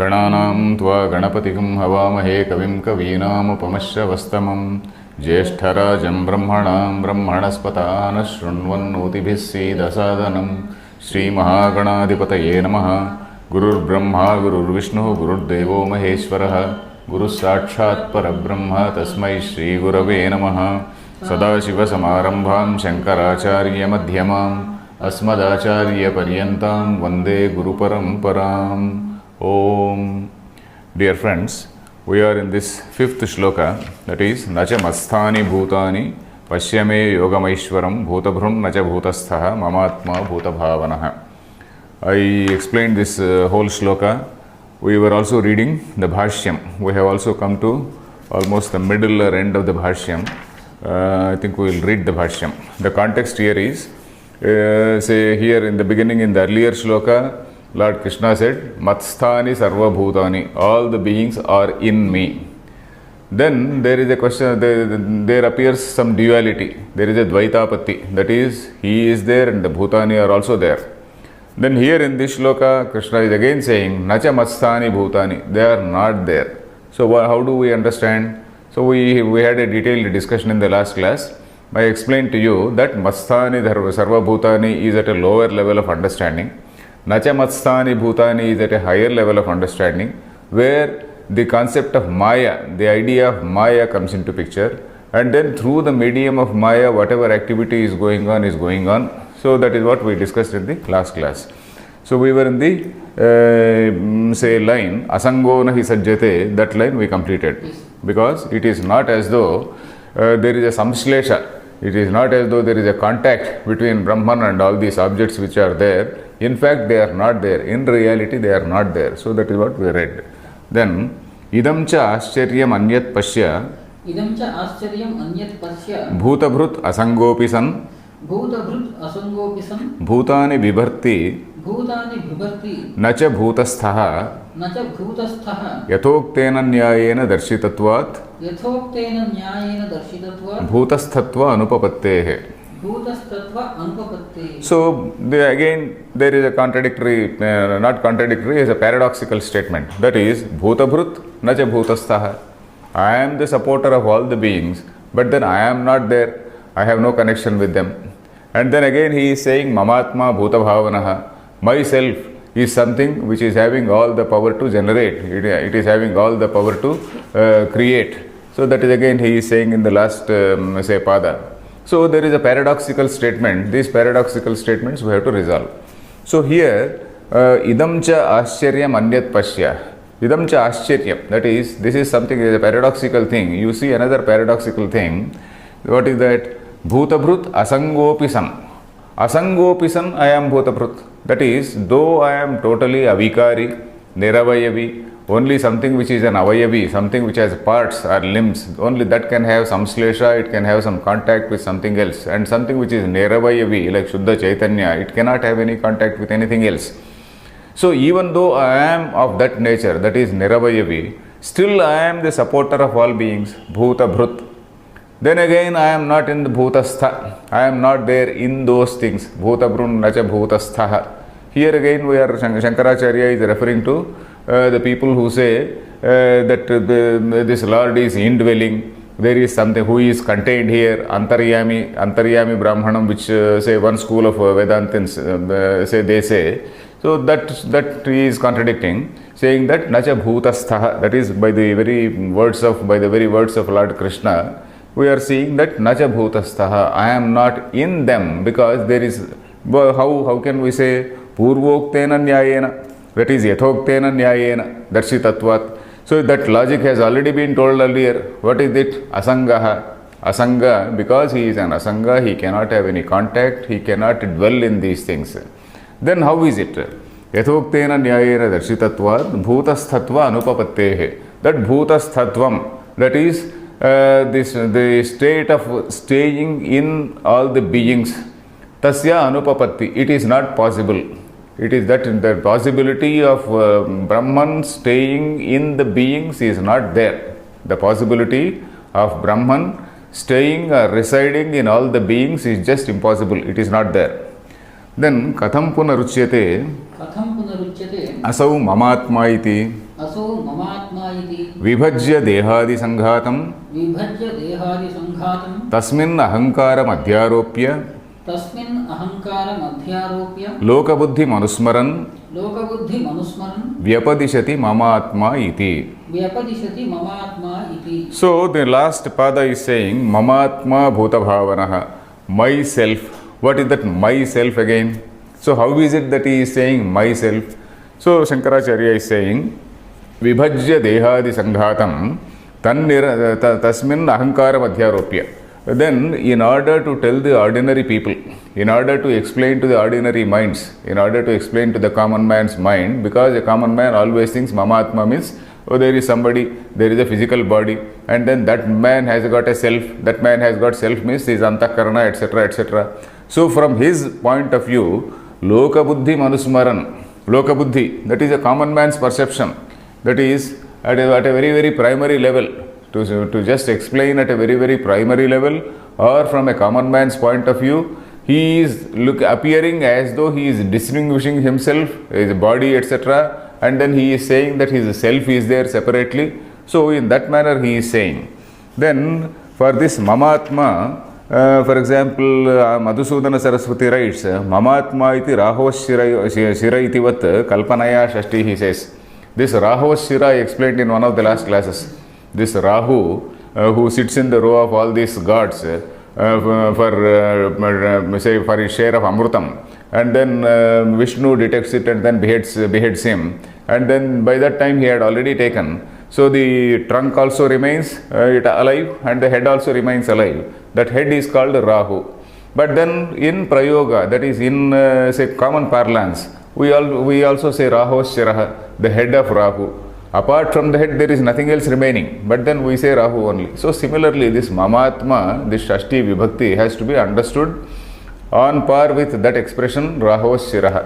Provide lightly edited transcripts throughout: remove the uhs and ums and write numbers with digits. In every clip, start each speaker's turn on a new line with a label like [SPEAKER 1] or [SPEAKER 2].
[SPEAKER 1] Gananam tva Ganapatikam Havamahe Kavim Kavinamupamashravastamam Jyeshtarajam Brahmanam Brahmanaspatana Shrunvannotibhis Siddhasadanam Shri Mahaganadhipataye Namaha Gurur Brahma Gurur Vishnu Gurur Devo Maheshwaraha Guru Sakshat Parabrahma Tasmai Shri Gurave Namaha Sadashiva Samarambham Shankaracharya Madhyamam Asmadacharya Paryantam Vande Guru Paramparam. Om. Dear friends, we are in this fifth shloka, that is Nacha Masthani Bhutani Pashyame Yogamaishwaram Bhutabhrum Nacha Bhutasthaha Mamatma Bhutabhavanaha. I explained this whole shloka. We were also reading the Bhashyam. We have also come to almost the middle or end of the Bhashyam. I think we will read the Bhashyam. The context here is, say here in the beginning, in the earlier shloka, Lord Krishna said, Matsthani Sarva Bhutani, all the beings are in me. Then there is a question, there appears some duality. There is a Advaita, that is, he is there and the Bhutani are also there. Then here in this shloka, Krishna is again saying, Nacha Matsthani Bhutani, they are not there. So how do we understand? So we had a detailed discussion in the last class. I explained to you that Matsthani Sarva Bhutani is at a lower level of understanding. Nacha Matsthani Bhutani is at a higher level of understanding, where the concept of Maya, the idea of Maya comes into picture, and then through the medium of Maya, whatever activity is going on is going on. So that is what we discussed in the last class. So we were in the say line, Asango nahi sajjate, that line we completed. Because it is not as though there is a samshlesha, it is not as though there is a contact between Brahman and all these objects which are there. In fact, they are not there. In reality, they are not there. So that is what we read. Then, idam cha ascharyam anyat pasya.
[SPEAKER 2] Idam cha ascharyam anyat pasya.
[SPEAKER 1] Bhutabhrut asangopisan.
[SPEAKER 2] Bhutabhrut asangopisan.
[SPEAKER 1] Bhutani vibharti.
[SPEAKER 2] Bhutani vibharti.
[SPEAKER 1] Nacha bhutasthaha.
[SPEAKER 2] Nacha bhutasthaha.
[SPEAKER 1] Yathoktena nyayena darshitatvat.
[SPEAKER 2] Yathoktena nyayena darshitatvat.
[SPEAKER 1] Bhutasthatva anupapattehe. So again there is a contradictory, not contradictory, is a paradoxical statement. That is, Bhutabhrut nacha bhutasthaha. I am the supporter of all the beings, but then I am not there. I have no connection with them. And then again he is saying, Mamatma bhutabhavanaha. Myself is something which is having all the power to generate. It is having all the power to create. So that is again he is saying in the last say pada. So there is a paradoxical statement. These paradoxical statements we have to resolve. So here, idam cha ascharyam anyat pasya. Idam cha ascharyam. That is, this is something, is a paradoxical thing. You see another paradoxical thing. What is that? Bhutabhrut asangopisan. Asangopisan I am Bhutabhrut. That is, though I am totally avikari, niravayavi, only something which is an avayavi, something which has parts or limbs, only that can have some slesha, it can have some contact with something else. And something which is niravayavi, like Shuddha Chaitanya, it cannot have any contact with anything else. So even though I am of that nature, that is niravayavi, still I am the supporter of all beings, Bhuta Bhrut. Then again I am not in the Bhutastha, I am not there in those things, Bhuta Brun Nacha Bhutasthaha. Here again we are, Shankaracharya is referring to the people who say that this Lord is indwelling, there is something who is contained here, Antaryami Brahmanam, which say one school of Vedantins they say. So that is contradicting, saying that Nacha Bhutasthaha, that is by the very words of Lord Krishna, we are seeing that Nacha Bhutasthaha, I am not in them, because there is, how can we say, Purvoktena Nyayena, that is Yathoktena Nyayena, Darshitatvat. So that logic has already been told earlier. What is it? Asangaha. Asanga, because he is an Asanga, he cannot have any contact, he cannot dwell in these things. Then how is it? Yathoktena Nyayena Darshitatvat, Bhutasthatva Anupapattehe. That Bhutasthatvam, that is the state of staying in all the beings. Tasya Anupapatti, it is not possible. It is that the possibility of Brahman staying in the beings is not there. The possibility of Brahman staying or residing in all the beings is just impossible. It is not there. Then Katham Punaruchyate Asau Mamatma iti
[SPEAKER 2] ममात्मा इति
[SPEAKER 1] विभज्य देहादि संघातं
[SPEAKER 2] विभज्य देहादि संघातं
[SPEAKER 1] तस्मिन् अहंकारम् अध्यारोप्य
[SPEAKER 2] तस्मिन् अहंकारम् अध्यारोप्य
[SPEAKER 1] लोकबुद्धिमनुस्मरन्
[SPEAKER 2] लोकबुद्धिमनुस्मरन्
[SPEAKER 1] व्यपदिशति ममात्मा इति.
[SPEAKER 2] व्यपदिशति ममात्मा इति.
[SPEAKER 1] So the last pada is saying mamatma bhuta bhavanaha, myself. What is that myself again? So how is it that he is saying myself? So Shankaracharya is saying vibhajya dehadi sanghatam tasmin ahankaram adhyaropya. Then in order to tell the ordinary people, in order to explain to the ordinary minds, in order to explain to the common man's mind, because a common man always thinks mamatma means, oh, there is somebody, there is a physical body, and then that man has got a self, that man has got self means his antakarana, etc., etc. So from his point of view, loka buddhi manusmaran, loka buddhi, that is a common man's perception, that is at a very, very primary level, to just explain at a very, very primary level, or from a common man's point of view, he is appearing as though he is distinguishing himself, his body, etc., and then he is saying that his self is there separately. So in that manner he is saying. Then for this mamatma, for example, Madhusudana Saraswati writes, mamatma iti rahos shira iti vat kalpanaya shashti, he says. This rahos shira I explained in one of the last classes. This Rahu who sits in the row of all these gods for his share of amrutam, and then Vishnu detects it and then beheads him, and then by that time he had already taken. So the trunk also remains alive, and the head also remains alive. That head is called Rahu. But then in Prayoga, that is in say common parlance, we also say Rahos Shiraha, the head of Rahu. Apart from the head, there is nothing else remaining, but then we say Rahu only. So similarly, this Mamatma, this Shashti Vibhakti has to be understood on par with that expression Rahos Shiraha.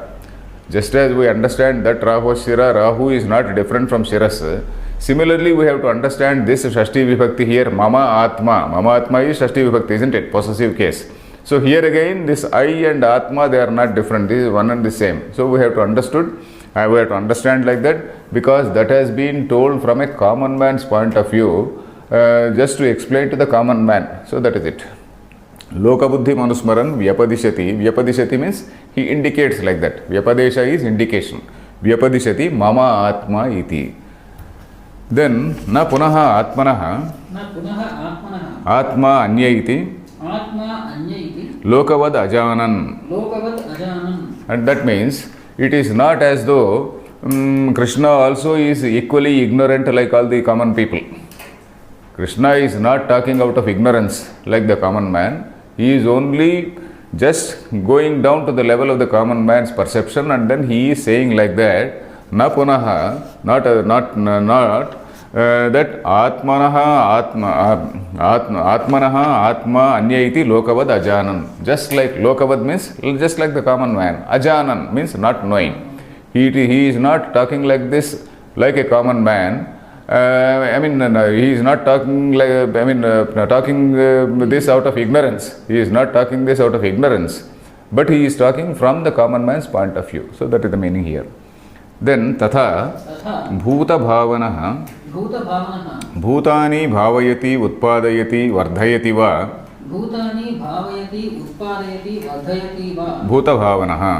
[SPEAKER 1] Just as we understand that Rahos Shira, Rahu is not different from Shiras, similarly we have to understand this Shashti Vibhakti here, Mama Atma. Mama Atma is Shashti Vibhakti, isn't it? Possessive case. So here again, this I and Atma, they are not different. This is one and the same. So we have to understand like that, because that has been told from a common man's point of view, just to explain to the common man. So that is it. Loka buddhi manusmaran vyapadishati. Vyapadishati means he indicates like that. Vyapadesha is indication. Vyapadishati mama atma iti. Then na punaha atmanaha atma anya iti lokavad ajanan. And that means it is not as though Krishna also is equally ignorant like all the common people. Krishna is not talking out of ignorance like the common man. He is only just going down to the level of the common man's perception, and then he is saying like that, na punaha, not that atmanaha atma anya iti lokavad ajanan. Just like lokavad means just like the common man. Ajanan means not knowing. He is not talking like this like a common man. He is not talking like talking this out of ignorance. He is not talking this out of ignorance, but he is talking from the common man's point of view. So that is the meaning here. Then tatha bhuta bhavanaha bhutani bhavayati utpadayati vardhayati va bhuta bhavanaha.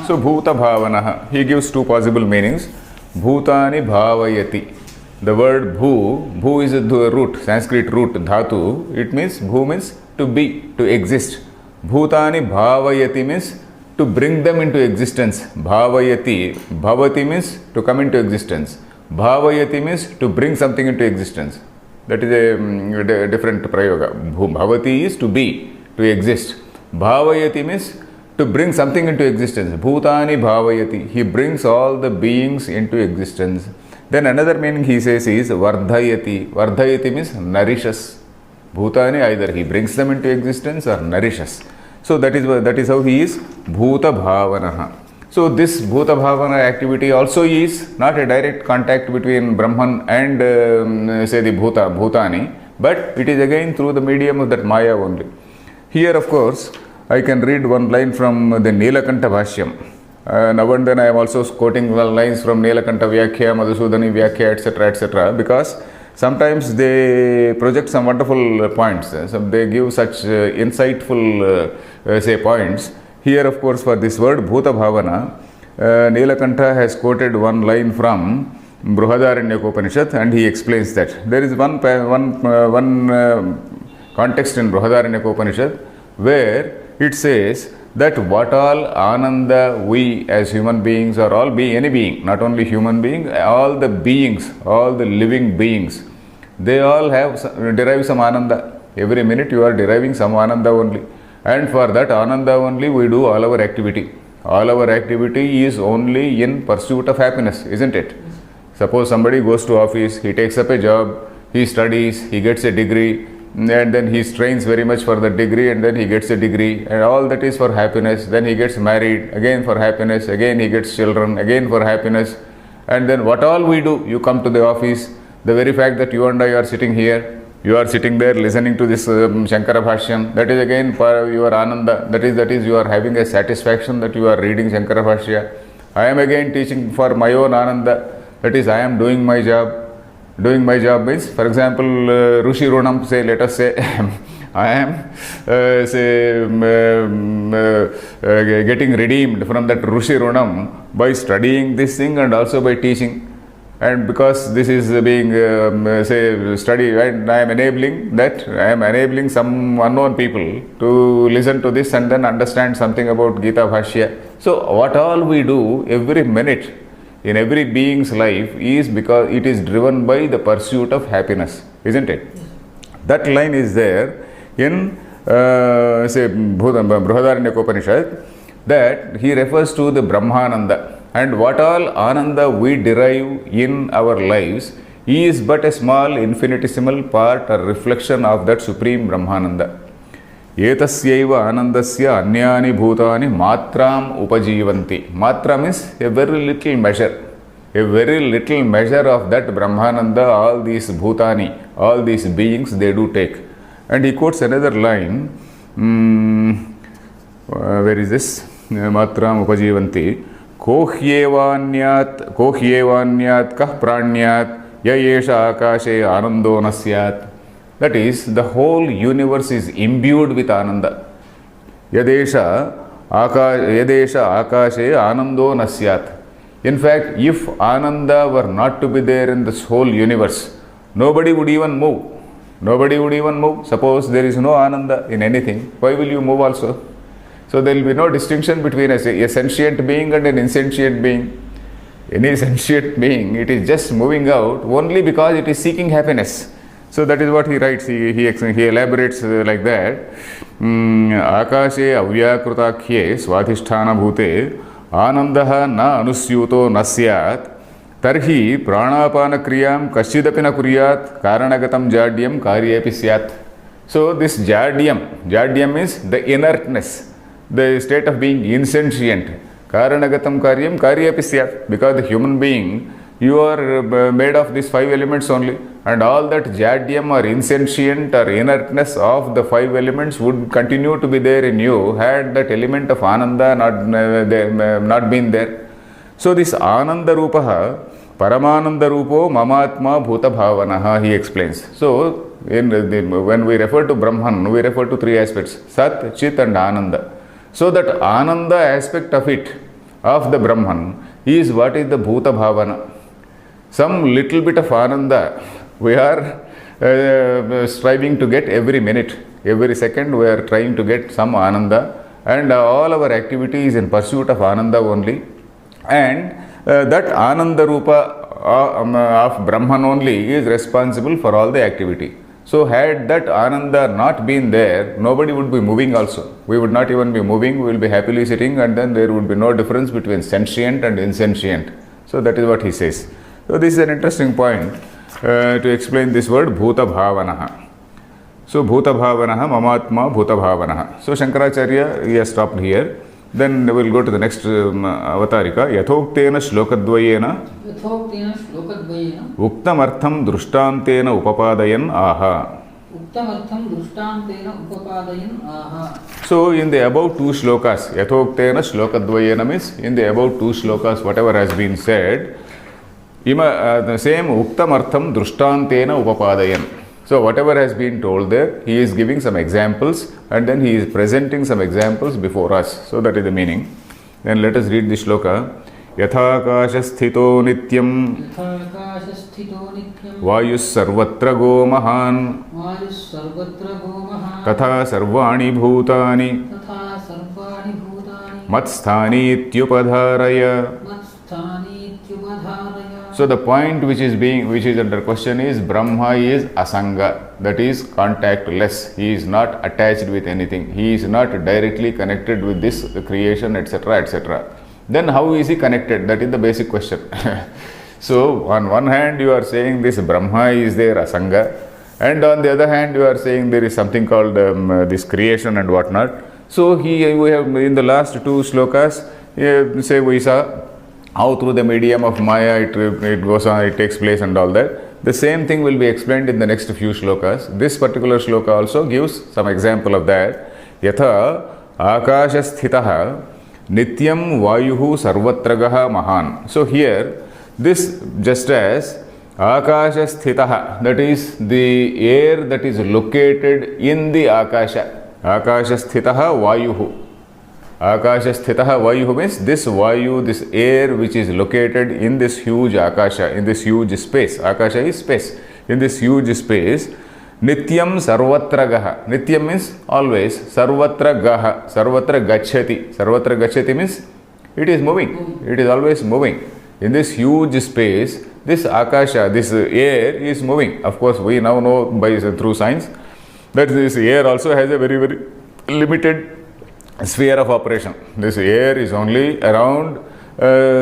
[SPEAKER 1] So bhuta bhavanaha, he gives two possible meanings. Bhutani bhavayati. The word bhu is the root, Sanskrit root, dhatu. It means, bhu means to be, to exist. Bhutani bhavayati means to bring them into existence. Bhavayati, bhavati means to come into existence. Bhavayati means to bring something into existence. That is a different prayoga. Bhavati is to be, to exist. Bhavayati means to bring something into existence. Bhutani bhavayati. He brings all the beings into existence. Then another meaning he says is vardhayati. Vardhayati means nourishes. Bhutani, either he brings them into existence or nourishes. So that is how he is bhuta bhavanaha. So this bhuta bhavana activity also is not a direct contact between Brahman and say the bhutani, but it is again through the medium of that maya only. Here of course I can read one line from the Nilakanta Bhashyam. Now and then I am also quoting lines from Nilakanta Vyakhya, Madhusudani Vyakhya, etc., etc., because sometimes they project some wonderful points. So they give such insightful, say, points. Here, of course, for this word, Bhuta Bhavana, Nilakanta has quoted one line from Brihadaranyaka Upanishad, and he explains that. There is one context in Brihadaranyaka Upanishad where it says that what all ananda we as human beings, or all any being, not only human being, all the beings, all the living beings, they all derive some ananda. Every minute you are deriving some ananda only, and for that ananda only we do all our activity. All our activity is only in pursuit of happiness, isn't it? Suppose somebody goes to office, he takes up a job, he studies, he gets a degree, and then he strains very much for the degree, and then he gets a degree, and all that is for happiness. Then he gets married, again for happiness, again he gets children, again for happiness. And then what all we do, you come to the office, the very fact that you and I are sitting here, you are sitting there listening to this Shankara Bhashya, that is again for your ananda, that is you are having a satisfaction that you are reading Shankara Bhashya. I am again teaching for my own ananda, that is I am doing my job. Doing my job means, for example, Rushi Runam, say, let us say, I am, getting redeemed from that Rushi Runam by studying this thing and also by teaching. And because this is being, study, and I am enabling some unknown people to listen to this and then understand something about Gita Bhashya. So, what all we do every minute, in every being's life, is because it is driven by the pursuit of happiness, isn't it? Yes. That line is there in Brihadaranyaka Upanishad, that he refers to the Brahmananda, and what all ananda we derive in our lives is but a small infinitesimal part or reflection of that supreme Brahmananda. Etasyaiva anandasya anyani bhutani matram upajivanti. Matra means a very little measure. A very little measure of that Brahmananda, all these bhutani, all these beings, they do take. And he quotes another line, where is this? Matram upajivanti. Kohyevanyat kah pranyat yayesha akashe anando nasyat. That is, the whole universe is imbued with ananda. Yadesha akashe anando nasyat. In fact, if ananda were not to be there in this whole universe, nobody would even move. Nobody would even move. Suppose there is no ananda in anything, why will you move also? So there will be no distinction between a sentient being and an insentient being. Any sentient being, it is just moving out only because it is seeking happiness. So that is what he writes. He elaborates like that. Akashe avyakrutakye swadhisthana bhute anandaha na anusyuto nasyat tarhi pranapana kriyam kashidapi na kuryat karanagatam jadyam karyepi syat. So this jadyam means the inertness, the state of being insentient. Karanagatam karyam karyepi syat. Because the human being, you are made of these 5 elements only, and all that jadyam or insentient or inertness of the 5 elements would continue to be there in you had that element of ananda not been there. So this ananda rupaha, paramananda rupo mamatma bhuta bhavanaha, he explains. So when we refer to Brahman, we refer to 3 aspects, Sat, Chit and Ananda. So that ananda aspect of it, of the Brahman, is what is the bhuta bhavana. Some little bit of ananda we are striving to get every minute, every second we are trying to get some ananda, and all our activity is in pursuit of ananda only. And that ananda rupa of Brahman only is responsible for all the activity. So had that ananda not been there, nobody would be moving also. We would not even be moving, we will be happily sitting, and then there would be no difference between sentient and insentient. So that is what he says. So this is an interesting point to explain this word bhuta bhavanaha. So bhuta bhavanaha, mamatma bhuta bhavanaha. So Shankaracharya, he has stopped here. Then we will go to the next avatarika. Yathoktena shlokadvayena uktam artham drushtantena upapadayan aha.
[SPEAKER 2] uktamartham drishtantena upapadayan aha.
[SPEAKER 1] So in the above two shlokas, yathoktena shlokadvayena means in the above two shlokas, whatever has been said, the same uktamartham drishtantena upapadayan. So whatever has been told there, he is giving some examples and then he is presenting some examples before us. So that is the meaning. Then let us read the shloka. Yathakashasthito nityam vayus sarvatra go mahan tatha sarvani bhutani matsthani ityupadharaya. So the point which is under question is Brahma is asanga, that is contactless. He is not attached with anything. He is not directly connected with this creation, etc., etc. Then how is he connected? That is the basic question. So on one hand you are saying this Brahma is there, asanga, and on the other hand you are saying there is something called this creation and whatnot. So we have in the last two shlokas say we saw how through the medium of Maya it goes on, it takes place and all that. The same thing will be explained in the next few shlokas. This particular shloka also gives some example of that. Yatha akashasthitaha nityam vayuhu sarvatragaha mahan. So here, this just as akashasthitaha, that is the air that is located in the akasha. Akashasthitaha vayuhu. Akashasthitaha vayuhu means this vayu, this air which is located in this huge akasha, in this huge space. Akasha is space. In this huge space, nityam sarvatra gaha. Nityam means always. Sarvatra gaha. Sarvatra gacchati. Sarvatra gacchati means it is moving. It is always moving. In this huge space, this akasha, this air is moving. Of course, we now know through science that this air also has a very, very limited sphere of operation. This air is only around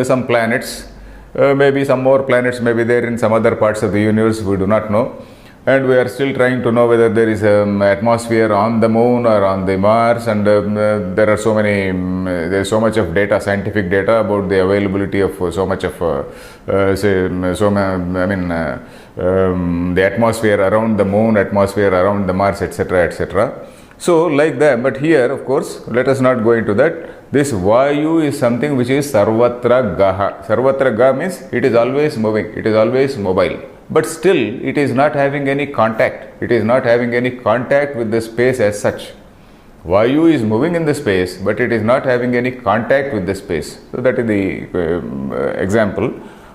[SPEAKER 1] some planets. Maybe some more planets may be there in some other parts of the universe, we do not know. And we are still trying to know whether there is an atmosphere on the moon or on the Mars, and there are so many, there is so much of data, scientific data about the availability of so much of, the atmosphere around the moon, atmosphere around the Mars, etc., etc. So like that, but here of course, let us not go into that. This Vayu is something which is Sarvatra Gaha. Sarvatra Gaha means it is always moving, it is always mobile. But still, it is not having any contact. It is not having any contact with the space as such. Vayu is moving in the space, but it is not having any contact with the space. So that is the example.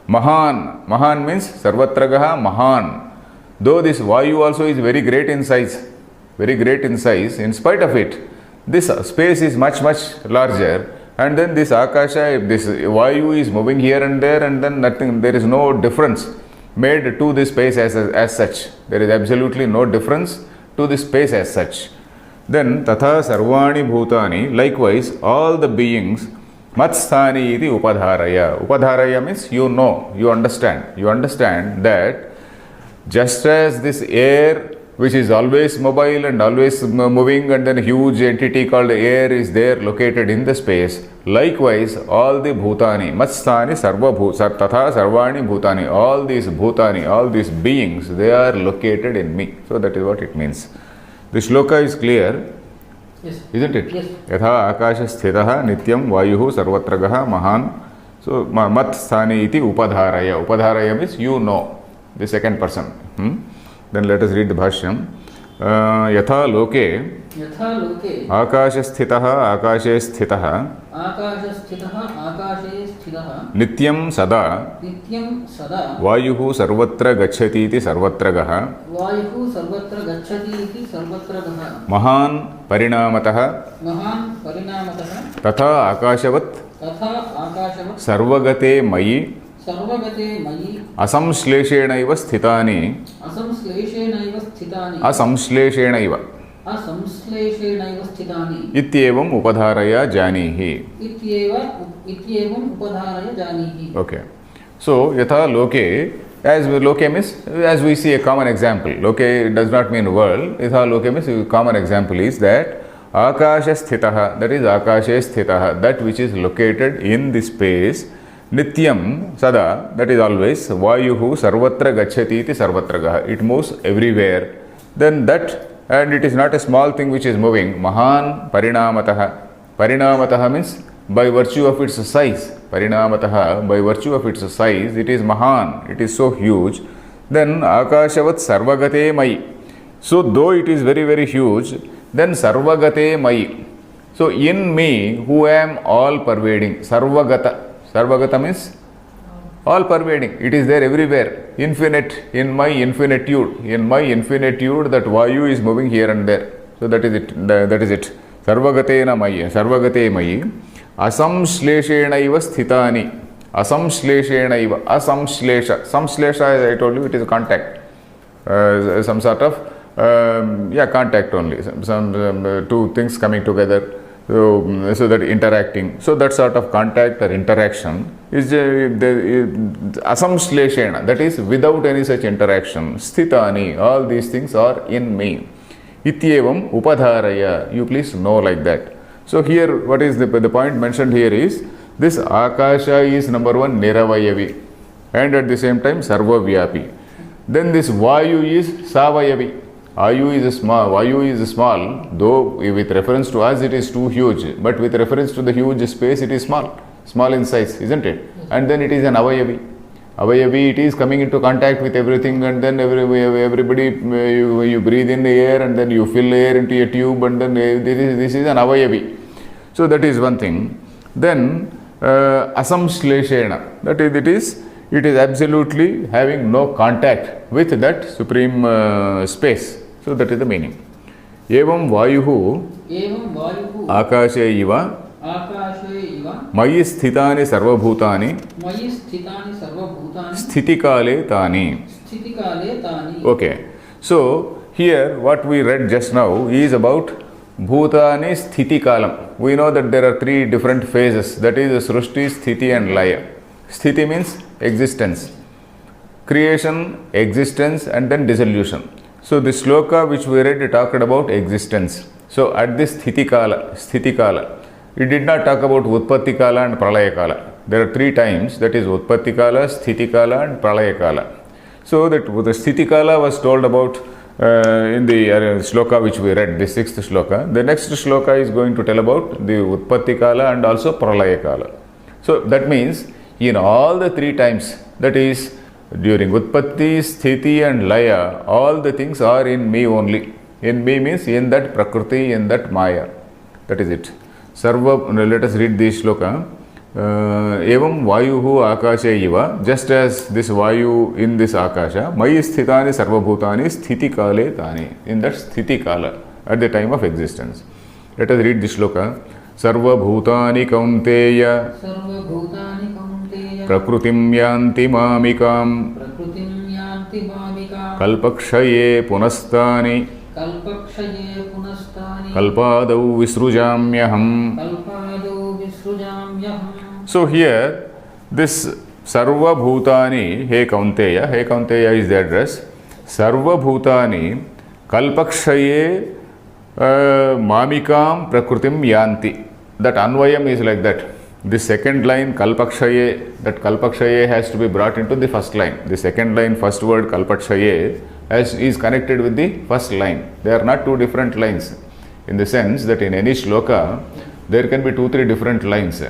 [SPEAKER 1] Mahan. Mahan means Sarvatra Gaha Mahan. Though this Vayu also is very great in size, in spite of it, this space is much, much larger. And then this Akasha, this Vayu is moving here and there, and then nothing, there is no difference made to this space as such. There is absolutely no difference to the space as such. Then Tatha Sarvani Bhutani, likewise all the beings, Matsthani iti Upadharaya. Upadharaya means you know, you understand. You understand that just as this air which is always mobile and always moving, and then a huge entity called air is there located in the space. Likewise, all the bhutani, matsthani sarva tatha sarvani bhutani, all these bhutani, all these beings, they are located in me. So that is what it means. The shloka is clear,
[SPEAKER 2] Yes.
[SPEAKER 1] isn't it?
[SPEAKER 2] Yes.
[SPEAKER 1] Yatha akasha sthitaha nityam vayuhu sarvatragaha mahan. So matsthani iti upadharaya. Upadharaya means you know, the second person. Then let us read the Bhashyam. Yatha loke akasha sthitaha akashe sthitaha nityam sada vayuhu sarvatra gacchati iti sarvatra gaha mahan parinamataha tatha akashavat sarvagate mayi asamshleshenaiva sthitani asamshleshenaiva ityevam upadharaya janihi. Okay. So yatha loke, as loke means, as we see a common example. Loke does not mean world. Yatha loke means a common example is that akasha sthitaha, that is akashe sthitaha, that which is located in the space. Nityam sada, that is always. Vayuhu sarvatra gacchati iti sarvatra gaha. It moves everywhere. then that, and it is not a small thing which is moving. Mahan parinamataha. Parinamataha means by virtue of its size. Parinamataha, by virtue of its size, it is Mahan, it is so huge. Then Akashavat Sarvagate Mai. So though it is very, very huge, then Sarvagate Mai. So in me, who am all pervading. Sarvagata. Sarvagata means all pervading. It is there everywhere. Infinite. In my infinitude. In my infinitude, that Vayu is moving here and there. So that is it. That is it. Sarvagatena Mai. Sarvagate Mai. Asamshleshena iva sthitani. Asamshleshena iva. Asamshlesha. Samshlesha, as I told you, it is a contact. Some sort of contact only. Some two things coming together. So that interacting. So that sort of contact or interaction is asamshleshena. That is without any such interaction. Sthitani. All these things are in me. Ityevam upadharaya. You please know like that. So here, what is the point mentioned here is, this Akasha is number one Niravayavi, and at the same time Sarvavyapi. Then this Vayu is Savayavi. Vayu is small, though with reference to us it is too huge, but with reference to the huge space it is small in size, isn't it? And then it is an Avayavi. Avayavi, it is coming into contact with everything, and then everybody, you breathe in the air and then you fill air into a tube, and then this is an Avayavi. So that is one thing. Then Asamshleshena, that is, it is absolutely having no contact with that supreme space. So that is the meaning. Evam Vayuhu Akashe iva Mayi sthitani sarvabhutani Sthitikale tani. Okay. So here what we read just now is about Bhutani Sthitikalam. We know that there are three different phases, that is Srushti, Sthiti and Laya. Sthiti means existence, creation, existence, and then dissolution. So the sloka which we read talked about existence. So at this Sthitikala, it did not talk about Utpatti Kala and Pralaya Kala. There are three times, that is Utpatti Kala, Sthiti Kala and Pralaya Kala. So that the Sthiti Kala was told about in the sloka which we read, the sixth sloka. The next sloka is going to tell about the Utpatti Kala and also Pralaya Kala. So that means in all the three times, that is during Utpatti, Sthiti and Laya, all the things are in me only. In me means in that Prakriti, in that Maya. That is it. Sarva, let us read this sloka. Evam Vayuhu Akasha iva, just as this Vayu in this Akasha, Mayi sthitani sarvabhutani sthiti kale tani. In that sthiti kala, at the time of existence. Let us read this sloka. Sarvabhutani kaunteya Prakrutim yanti mamikam Kalpakshaye punastani Kalpadau visrujamyaham. So here, this Sarva Bhutani, He Kaunteya is the address. Sarva Bhutani Kalpakshaye Mamikam Prakrutim Yanti. That Anvayam is like that. The second line Kalpakshaye, that Kalpakshaye has to be brought into the first line. The second line, first word Kalpakshaye is connected with the first line. They are not two different lines, in the sense that in any shloka there can be 2-3 different lines.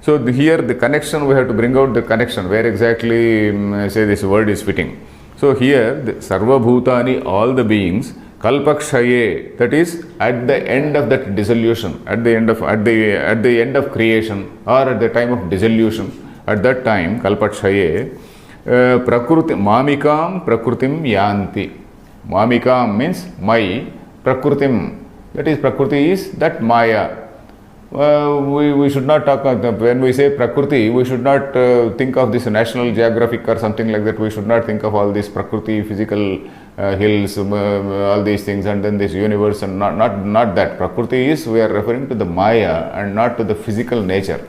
[SPEAKER 1] So here the connection, we have to bring out the connection where exactly say this word is fitting. So here the Sarva Bhutani, all the beings, Kalpakshaye, that is at the end of that dissolution, at the end of creation, or at the time of dissolution, at that time Kalpakshaye Prakriti Mamikam Prakrutim Yanti. Mamikam means my, Prakrutim, that is Prakriti is that Maya. We should not talk, when we say Prakriti, we should not think of this National Geographic or something like that. We should not think of all this Prakriti, physical hills, all these things, and then this universe, and not that. Prakriti is, we are referring to the Maya and not to the physical nature.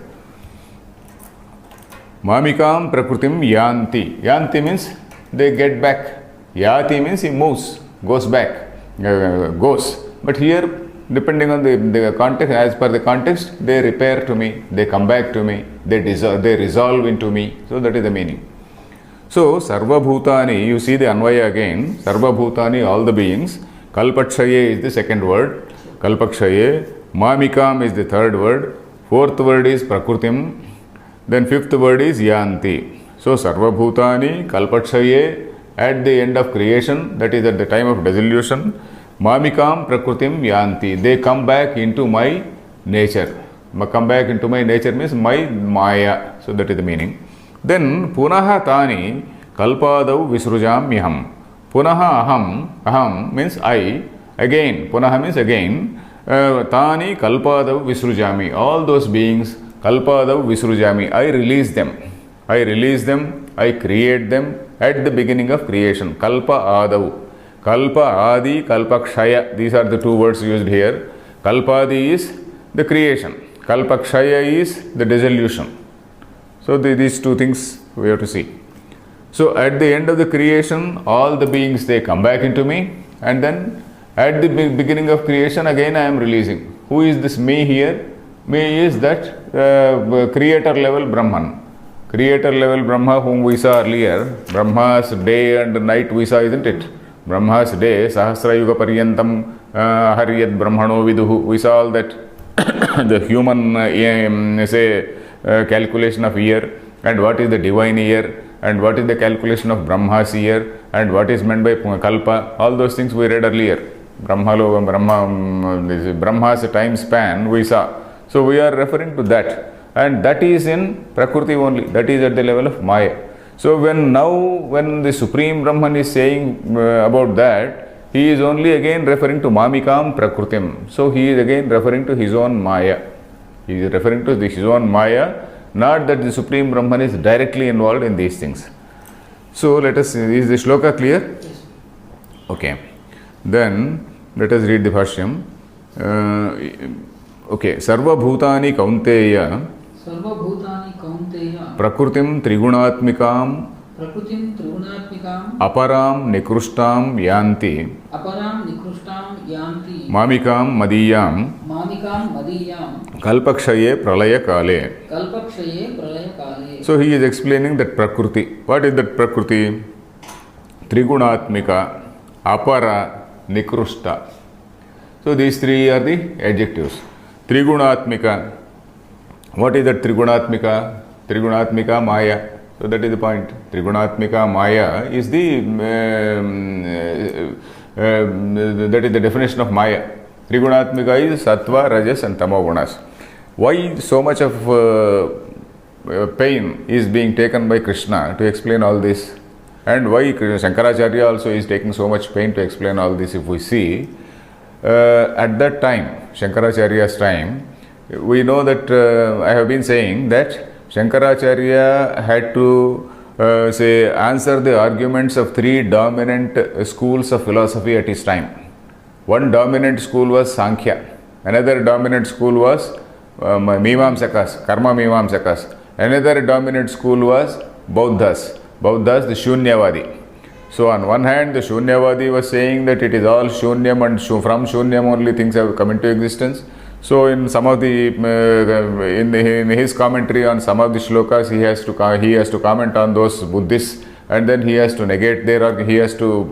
[SPEAKER 1] Mamikam Prakrutim Yanti. Yanti means they get back. Yati means he moves, goes back, goes. But here, depending on the context, as per the context, they repair to me, they come back to me, they resolve into me. So that is the meaning. So Sarva Bhutani, you see the Anvaya again. Sarva Bhutani, all the beings. Kalpakshaye is the second word. Kalpakshaye. Mamikam is the third word. Fourth word is Prakrutim. Then fifth word is Yanti. So Sarvabhutani Kalpakshaye, at the end of creation, that is at the time of dissolution, Mamikam Prakrutim Yanti. They come back into my nature. Come back into my nature means my Maya. So that is the meaning. Then Punaha Tani Kalpadau Visrujamyaham. Punaha aham means I. Again, Punaha means again. Tani Kalpadau Visrujami. All those beings, Kalpadau Visrujami. I release them. I release them. I create them at the beginning of creation. Kalpa Adau. Kalpa Adi, Kalpakshaya. These are the two words used here. Kalpadi is the creation. Kalpakshaya is the dissolution. So these two things we have to see. So at the end of the creation, all the beings, they come back into me, and then at the beginning of creation, again I am releasing. Who is this me here? Me is that creator level Brahman. Creator level Brahma whom we saw earlier. Brahma's day and night we saw, isn't it? Brahma's day, Sahasra Yuga Paryantam Haryat Brahmano Viduhu. We saw all that. The human calculation of year, and what is the divine year, and what is the calculation of Brahma's year, and what is meant by Kalpa. All those things we read earlier. Brahma's time span we saw. So we are referring to that, and that is in Prakriti only. That is at the level of Maya. So when the Supreme Brahman is saying about that, he is only again referring to Mamikam Prakrutim. So he is again referring to his own Maya. He is referring to his own Maya, not that the Supreme Brahman is directly involved in these things. So let us, is the shloka clear?
[SPEAKER 2] Yes.
[SPEAKER 1] Okay. Then let us read the Bhashyam. Okay. Sarva Bhutani Kaunteya
[SPEAKER 2] Sarvabhutani Kaunteya
[SPEAKER 1] Prakrutim Trigunatmikam
[SPEAKER 2] Prakrutim Trigunaatmikam
[SPEAKER 1] Aparam Nikrustam Yanti
[SPEAKER 2] Aparam Nikrustam Yanti
[SPEAKER 1] Mamikam Madiyam
[SPEAKER 2] Mamikam Madiyam
[SPEAKER 1] Kalpakshaye Pralaya Kale.
[SPEAKER 2] Kalpakshaye Pralaya Kale.
[SPEAKER 1] So he is explaining that Prakriti. What is that Prakriti? Trigunatmika, Apara, Nikrusta. So these three are the adjectives. Trigunatmika. What is that Trigunatmika? Trigunatmika Maya. So that is the point. Trigunatmika Maya is that is the definition of Maya. Trigunatmika is Sattva, Rajas and Tamogunas. Why so much of pain is being taken by Krishna to explain all this? And why Shankaracharya also is taking so much pain to explain all this? If we see, at that time, Shankaracharya's time, we know that I have been saying that Shankaracharya had to answer the arguments of three dominant schools of philosophy at his time. One dominant school was Sankhya. Another dominant school was Mimamsakas, Karma Mimamsakas. Another dominant school was Bauddhas. Bauddhas, the Shunyavadi. So on one hand, the Shunyavadi was saying that it is all Shunyam, and from Shunyam only things have come into existence. So in some of the in his commentary on some of the shlokas, he has to comment on those Buddhists, and then he has to negate their, he has to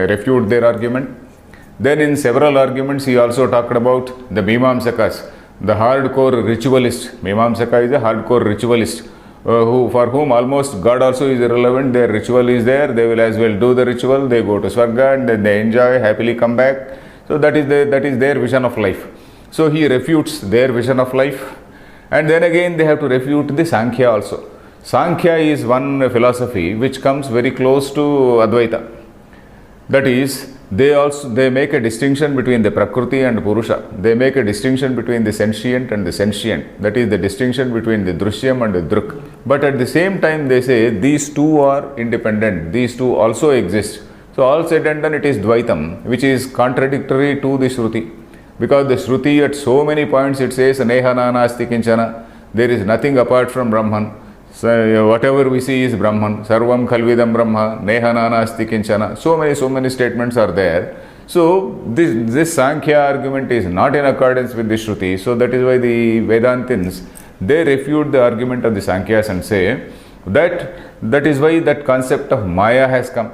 [SPEAKER 1] refute their argument. Then in several arguments, he also talked about the Mimamsakas, the hardcore ritualist. Mimamsaka is a hardcore ritualist, for whom almost God also is irrelevant. Their ritual is there, they will as well do the ritual, they go to Swarga and then they enjoy, happily come back. So that is their vision of life. So he refutes their vision of life, and then again they have to refute the Sankhya also. Sankhya is one philosophy which comes very close to Advaita. That is, they make a distinction between the Prakriti and Purusha. They make a distinction between the sentient and the sentient. That is the distinction between the Drishyam and the Druk. But at the same time they say these two are independent. These two also exist. So all said and done, it is Dvaitam, which is contradictory to the Shruti. Because the Shruti at so many points it says Neha Nanasti Kinchana. There is nothing apart from Brahman. So whatever we see is Brahman. Sarvam Khalvidam Brahma. Neha Nanasti Kinchana. So many statements are there. So this Sankhya argument is not in accordance with the Shruti. So that is why the Vedantins, they refute the argument of the Sankhyas and say that is why that concept of Maya has come.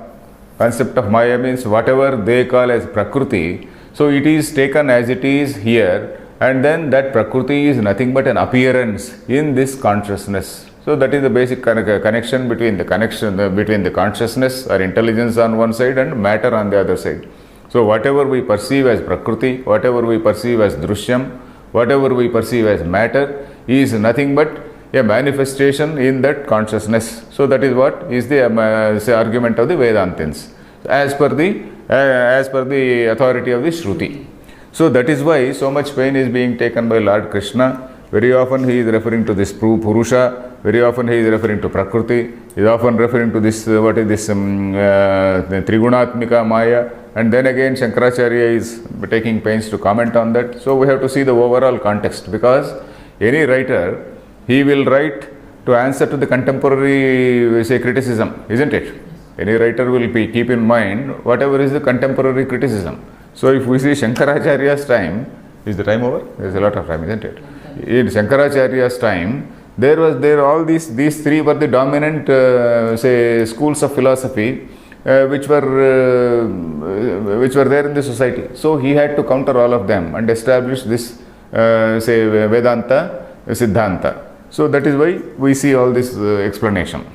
[SPEAKER 1] Concept of Maya means whatever they call as Prakriti. So it is taken as it is here, and then that Prakriti is nothing but an appearance in this consciousness. So that is the basic connection between the consciousness or intelligence on one side and matter on the other side. So whatever we perceive as Prakriti, whatever we perceive as Drishyam, whatever we perceive as matter is nothing but a manifestation in that consciousness. So that is what is the say argument of the Vedantins as per the authority of the Shruti. So that is why so much pain is being taken by Lord Krishna. Very often he is referring to this Purusha, very often he is referring to Prakriti, he is often referring to this the Trigunatmika Maya, and then again Shankaracharya is taking pains to comment on that. So we have to see the overall context, because any writer, he will write to answer to the contemporary say criticism, isn't it? Any writer will keep in mind whatever is the contemporary criticism. So if we see Shankaracharya's time, is the time over? There is a lot of time, isn't it? In Shankaracharya's time, all these three were the dominant say schools of philosophy which were there in the society. So he had to counter all of them and establish this say Vedanta Siddhanta. So that is why we see all this explanation.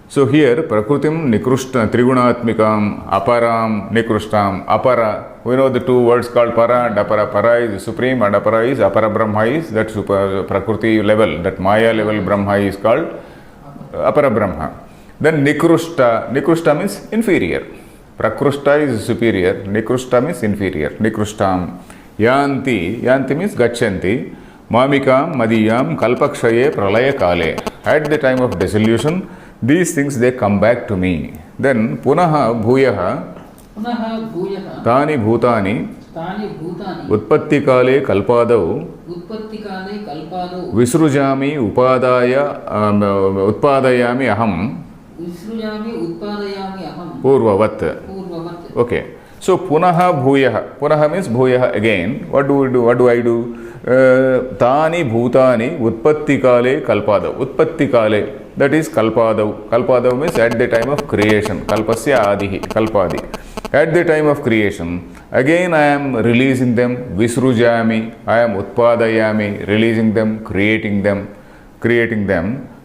[SPEAKER 1] So here Prakrutim Nikrushta Trigunatmikam Aparam Nikrushtam Apara. We know the two words called Para and Apara. Para is supreme and Apara is Apara Brahma is that super Prakriti level, that Maya level Brahma is called Apara Brahma. Then Nikrushta. Nikrushta means inferior. Prakrushta is superior. Nikrushta means inferior. Nikrushtam. Yanti. Yanti means Gachanti. Mamikam Madiyam Kalpakshaye Pralaya Kale. At the time of dissolution, these things they come back to me. Then Punaha Bhuyaha Tani Bhutani Utpatti Kale Kalpadau Visrujami Utpadayami Aham Purvavat. Okay. So Punaha Bhuyaha. Punaha means Bhuyaha again. What do I do? Tani Bhutani Utpatti Kale Kalpadav. Utpatti Kale, that is Kalpadav. Kalpadav means at the time of creation. Kalpasya Adihi, Kalpadi. At the time of creation, again I am releasing them. Visrujami, I am Utpadayami, releasing them, creating them.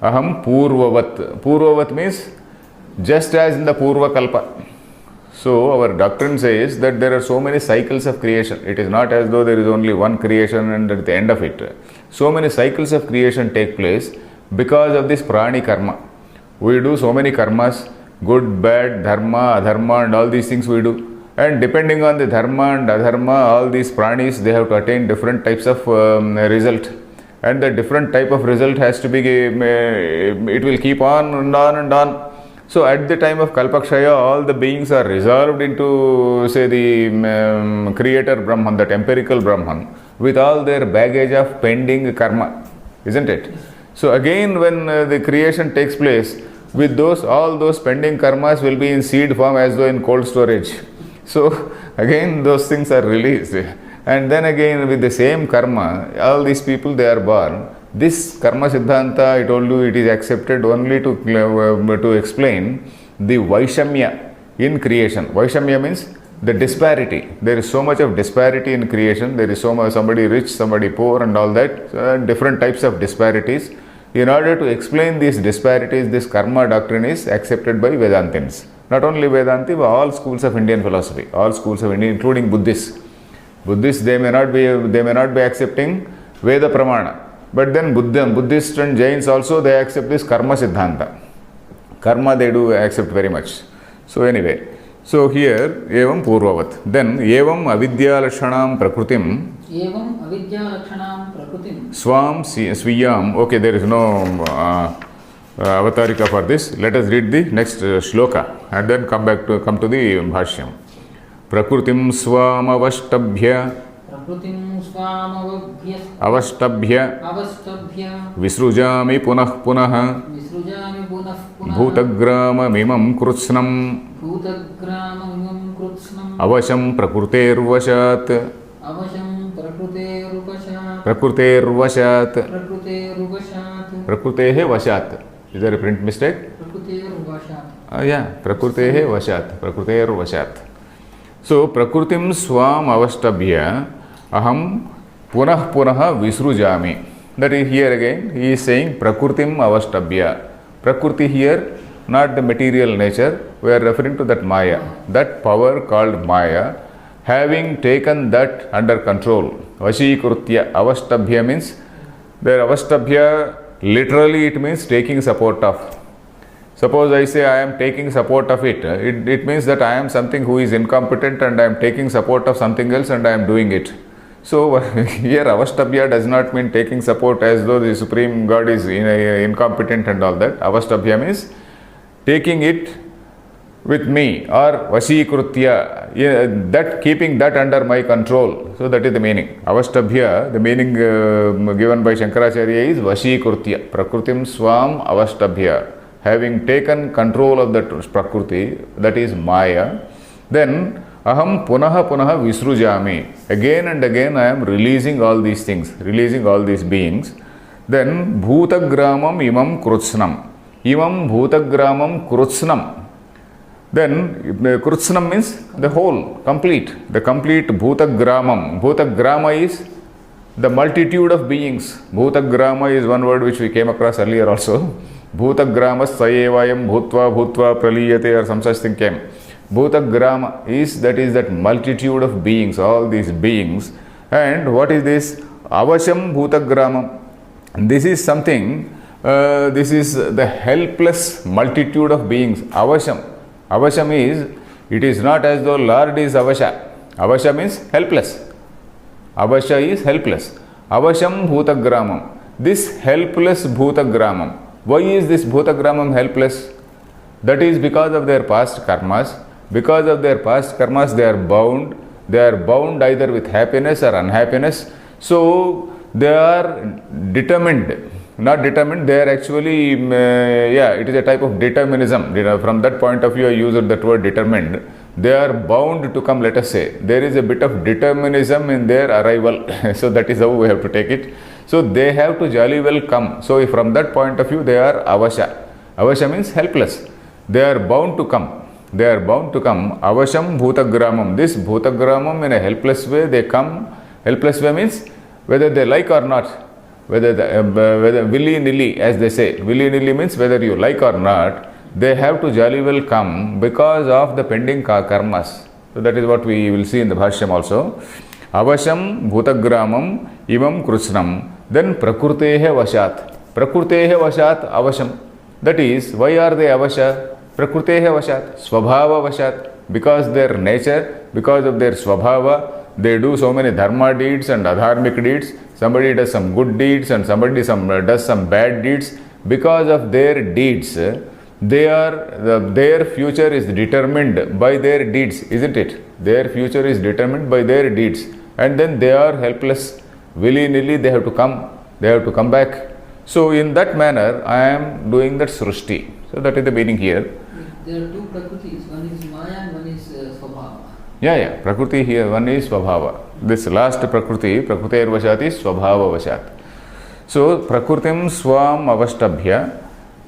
[SPEAKER 1] Aham Purvavat. Purvavat means just as in the Purva Kalpa. So our doctrine says that there are so many cycles of creation. It is not as though there is only one creation and at the end of it. So many cycles of creation take place because of this prani karma. We do so many karmas, good, bad, dharma, adharma and all these things we do. And depending on the dharma and adharma, all these pranis, they have to attain different types of result. And the different type of result has to be, it will keep on and on and on. So at the time of Kalpakshaya, all the beings are resolved into, say, the creator Brahman, that empirical Brahman, with all their baggage of pending karma, isn't it? So again, when the creation takes place, with all those pending karmas will be in seed form as though in cold storage. So again, those things are released. And then again, with the same karma, all these people, they are born. This karma siddhanta, I told you, it is accepted only to explain the Vaishamya in creation. Vaishamya means the disparity. There is so much of disparity in creation. There is so much, somebody rich, somebody poor and all that. Different types of disparities. In order to explain these disparities, this karma doctrine is accepted by Vedantins. Not only Vedanti, but all schools of Indian philosophy. All schools of India, including Buddhists. Buddhists, they may not be accepting Veda Pramana. But then Buddhists and Jains also, they accept this karma siddhanta. Karma they do accept very much. So anyway, so here, evam purvavat. Then, evam avidya lakshanam prakrutim.
[SPEAKER 2] Evam avidya lakshanam prakrutim.
[SPEAKER 1] Swam swiyam. Okay, there is no avatarika for this. Let us read the next shloka and then come to the bhashyam. Prakrutim swam avashtabhya. Avastabhya Visrujami punah punah Bhutagrama mimam krutsnam Avasham prakrutervashat Prakruterhe vashat. Is there a print mistake?
[SPEAKER 2] vashat.
[SPEAKER 1] Prakrutehe vashat, prakruter vashat. So prakrutim swam avastabhya aham punah punah visrujami. That is, here again he is saying prakrutim avastabhya. Prakriti here, not the material nature, we are referring to that Maya, that power called Maya, having taken that under control. Vashikrutya, avastabhya means, there avastabhya, literally it means taking support of. Suppose I say I am taking support of it, it means that I am something who is incompetent and I am taking support of something else and I am doing it. So here avastabhya does not mean taking support as though the Supreme God is incompetent and all that. Avastabhya means taking it with me, or vashikrutya, that keeping that under my control. So that is the meaning. Avastabhya, the meaning given by Shankaracharya is vashikrutya. Prakrutim swam avastabhya. Having taken control of that Prakriti, that is Maya, then aham punaha punaha visrujami. Again and again I am releasing all these things, releasing all these beings. Then bhutagramam imam krutsnam. Imam bhutagramam krutsnam. Then krutsnam means the whole, complete. The complete bhutagramam. Bhutagrama is the multitude of beings. Bhutagrama is one word which we came across earlier also. Bhutagrama sayevayam bhutva bhutva praliyate, or some such thing came. Bhutagrama is that multitude of beings, all these beings. And what is this? Avasham bhutagramam. This is something, this is the helpless multitude of beings. Avasham. Avasham is, it is not as though Lord is Avasha. Avasha means helpless. Avasha is helpless. Avasham bhutagramam. This helpless bhutagramam. Why is this bhutagramam helpless? That is because of their past karmas. Because of their past karmas, they are bound. They are bound either with happiness or unhappiness. So they are determined. Not determined, they are actually, it is a type of determinism. From that point of view, I used that word determined. They are bound to come, let us say. There is a bit of determinism in their arrival. So that is how we have to take it. So they have to jolly well come. So from that point of view, they are avasha. Avasha means helpless. They are bound to come. They are bound to come. Avasham bhutagramam. This bhutagramam, in a helpless way, they come. Helpless way means whether they like or not. Whether willy-nilly, as they say. Willy-nilly means whether you like or not, they have to jolly well come because of the pending karmas. So that is what we will see in the Bhashyam also. Avasham bhutagramam imam krusnam. Then prakrtehe vashat. Prakrtehe vashat avasham. That is, why are they avasha? Prakrtehe vashat. Swabhava vashat. Because their nature, because of their swabhava, they do so many dharma deeds and adharmic deeds. Somebody does some good deeds and somebody does some bad deeds. Because of their deeds, their future is determined by their deeds, isn't it? Their future is determined by their deeds. And then they are helpless. Willy-nilly they have to come. They have to come back. So in that manner, I am doing that srushti. So that is the meaning here.
[SPEAKER 2] There are two prakritis. One is Maya and one is Swabhava.
[SPEAKER 1] Prakriti here, one is Swabhava. This last Prakriti, Prakriter Vashat is Swabhava Vashat. So, Prakrutim Swam Avastabhya.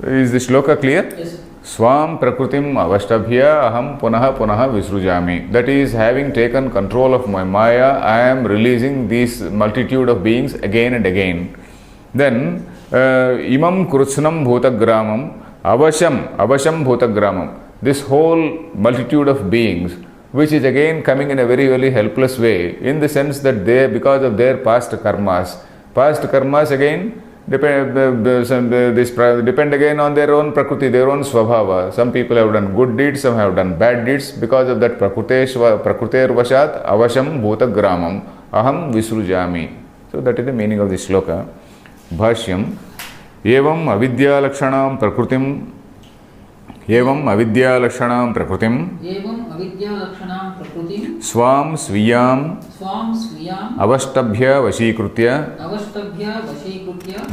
[SPEAKER 1] Is the shloka clear?
[SPEAKER 2] Yes.
[SPEAKER 1] Swam Prakrutim Avastabhya Aham Punaha Punaha Visrujami. That is, having taken control of my Maya, I am releasing these multitude of beings again and again. Then, Imam Krutsnam Bhutagramam Avasham Bhutagramam. This whole multitude of beings, which is again coming in a very, very helpless way, in the sense that they, because of their past karmas again depend again on their own prakriti, their own swabhava. Some people have done good deeds, some have done bad deeds. Because of that prakriter vashat avasham bhutagramam aham visrujami. So that is the meaning of this shloka. Bhashyam evam avidya lakshanam prakrutim swam sviyam avastabhya vashīkrutya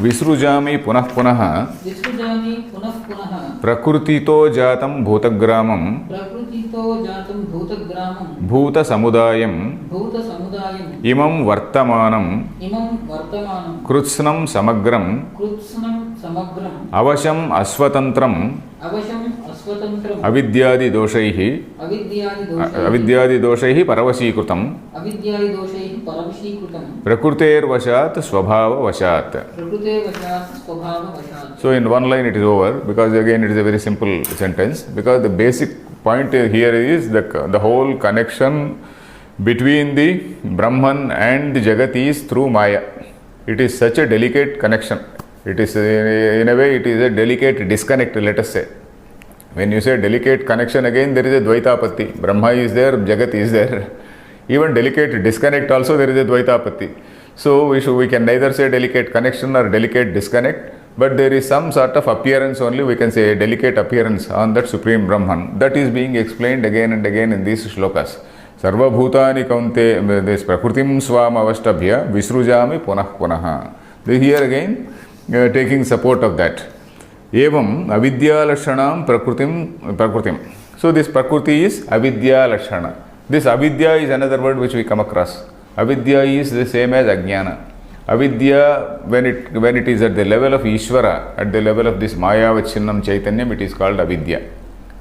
[SPEAKER 1] visrujami punah punah prakrutito jatam bhutagramam bhuta samudayam imam vartamanam krutsnam samagram avasham asvatantram
[SPEAKER 2] अस्वतन्त्रम्
[SPEAKER 1] अविद्यादि दोषैः परवशीकृतम् प्रकृतेर्वशात् स्वभाववशात्. So in one line it is over, because again it is a very simple sentence, because the basic point here is the whole connection between the Brahman and the Jagat is through Maya. It is such a delicate connection. It is, in a way, it is a delicate disconnect, let us say. When you say delicate connection, again there is a Dvaitapatti. Brahma is there, Jagat is there. Even delicate disconnect also there is a Dvaitapatti. So we can neither say delicate connection or delicate disconnect, but there is some sort of appearance only, we can say a delicate appearance on that Supreme Brahman. That is being explained again and again in these shlokas. Sarva bhutani kaunte, this prakritim swam avashtabhya visrujami punah punaha. Here again taking support of that. Evam avidya lashanam prakritim. So this prakriti is avidya lashana. This avidya is another word which we come across. Avidya is the same as ajnana. Avidya, when it is at the level of Ishvara, at the level of this Mayavachinnam Chaitanyam, it is called avidya.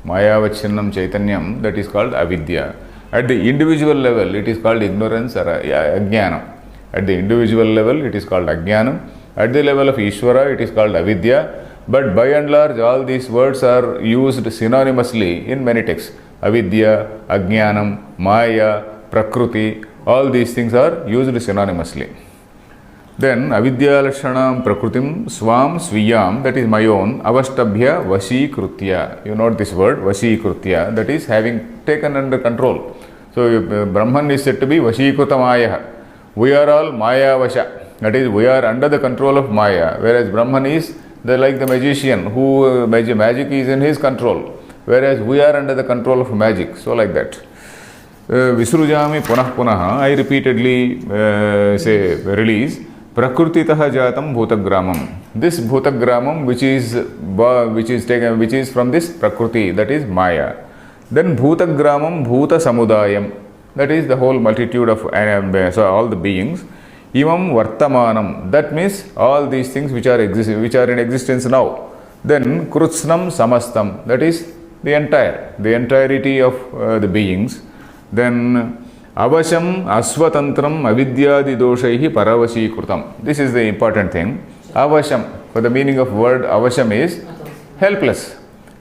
[SPEAKER 1] Mayavachinnam Chaitanyam, that is called avidya. At the individual level, it is called ignorance or ajnana. At the individual level, it is called ajnanam. At the level of Ishvara, it is called avidya. But by and large, all these words are used synonymously in many texts. Avidya, ajnanam, maya, prakruti, all these things are used synonymously. Then avidya lashanam prakrutim swam swiyam, that is my own, avashtabhya vashikritya. You note this word vashikritya, that is having taken under control. So Brahman is said to be vashikritamaya. We are all maya vasha, that is we are under the control of maya, whereas Brahman is like the magician who magic is in his control, whereas we are under the control of magic. So like that. Visrujami punah punaha, I repeatedly release Prakrutitah jatam bhutagramam. This bhutagramam which is from this Prakriti, that is Maya. Then bhutagramam bhuta samudayam, that is the whole multitude of so all the beings. Imam vartamanam, that means all these things which are in existence now. Then krutsnam samastam, that is the entirety of the beings. Then avasham asvatantram avidyadi doshaihi paravashikrutam. This is the important thing. Avasham, for the meaning of word avasham is helpless.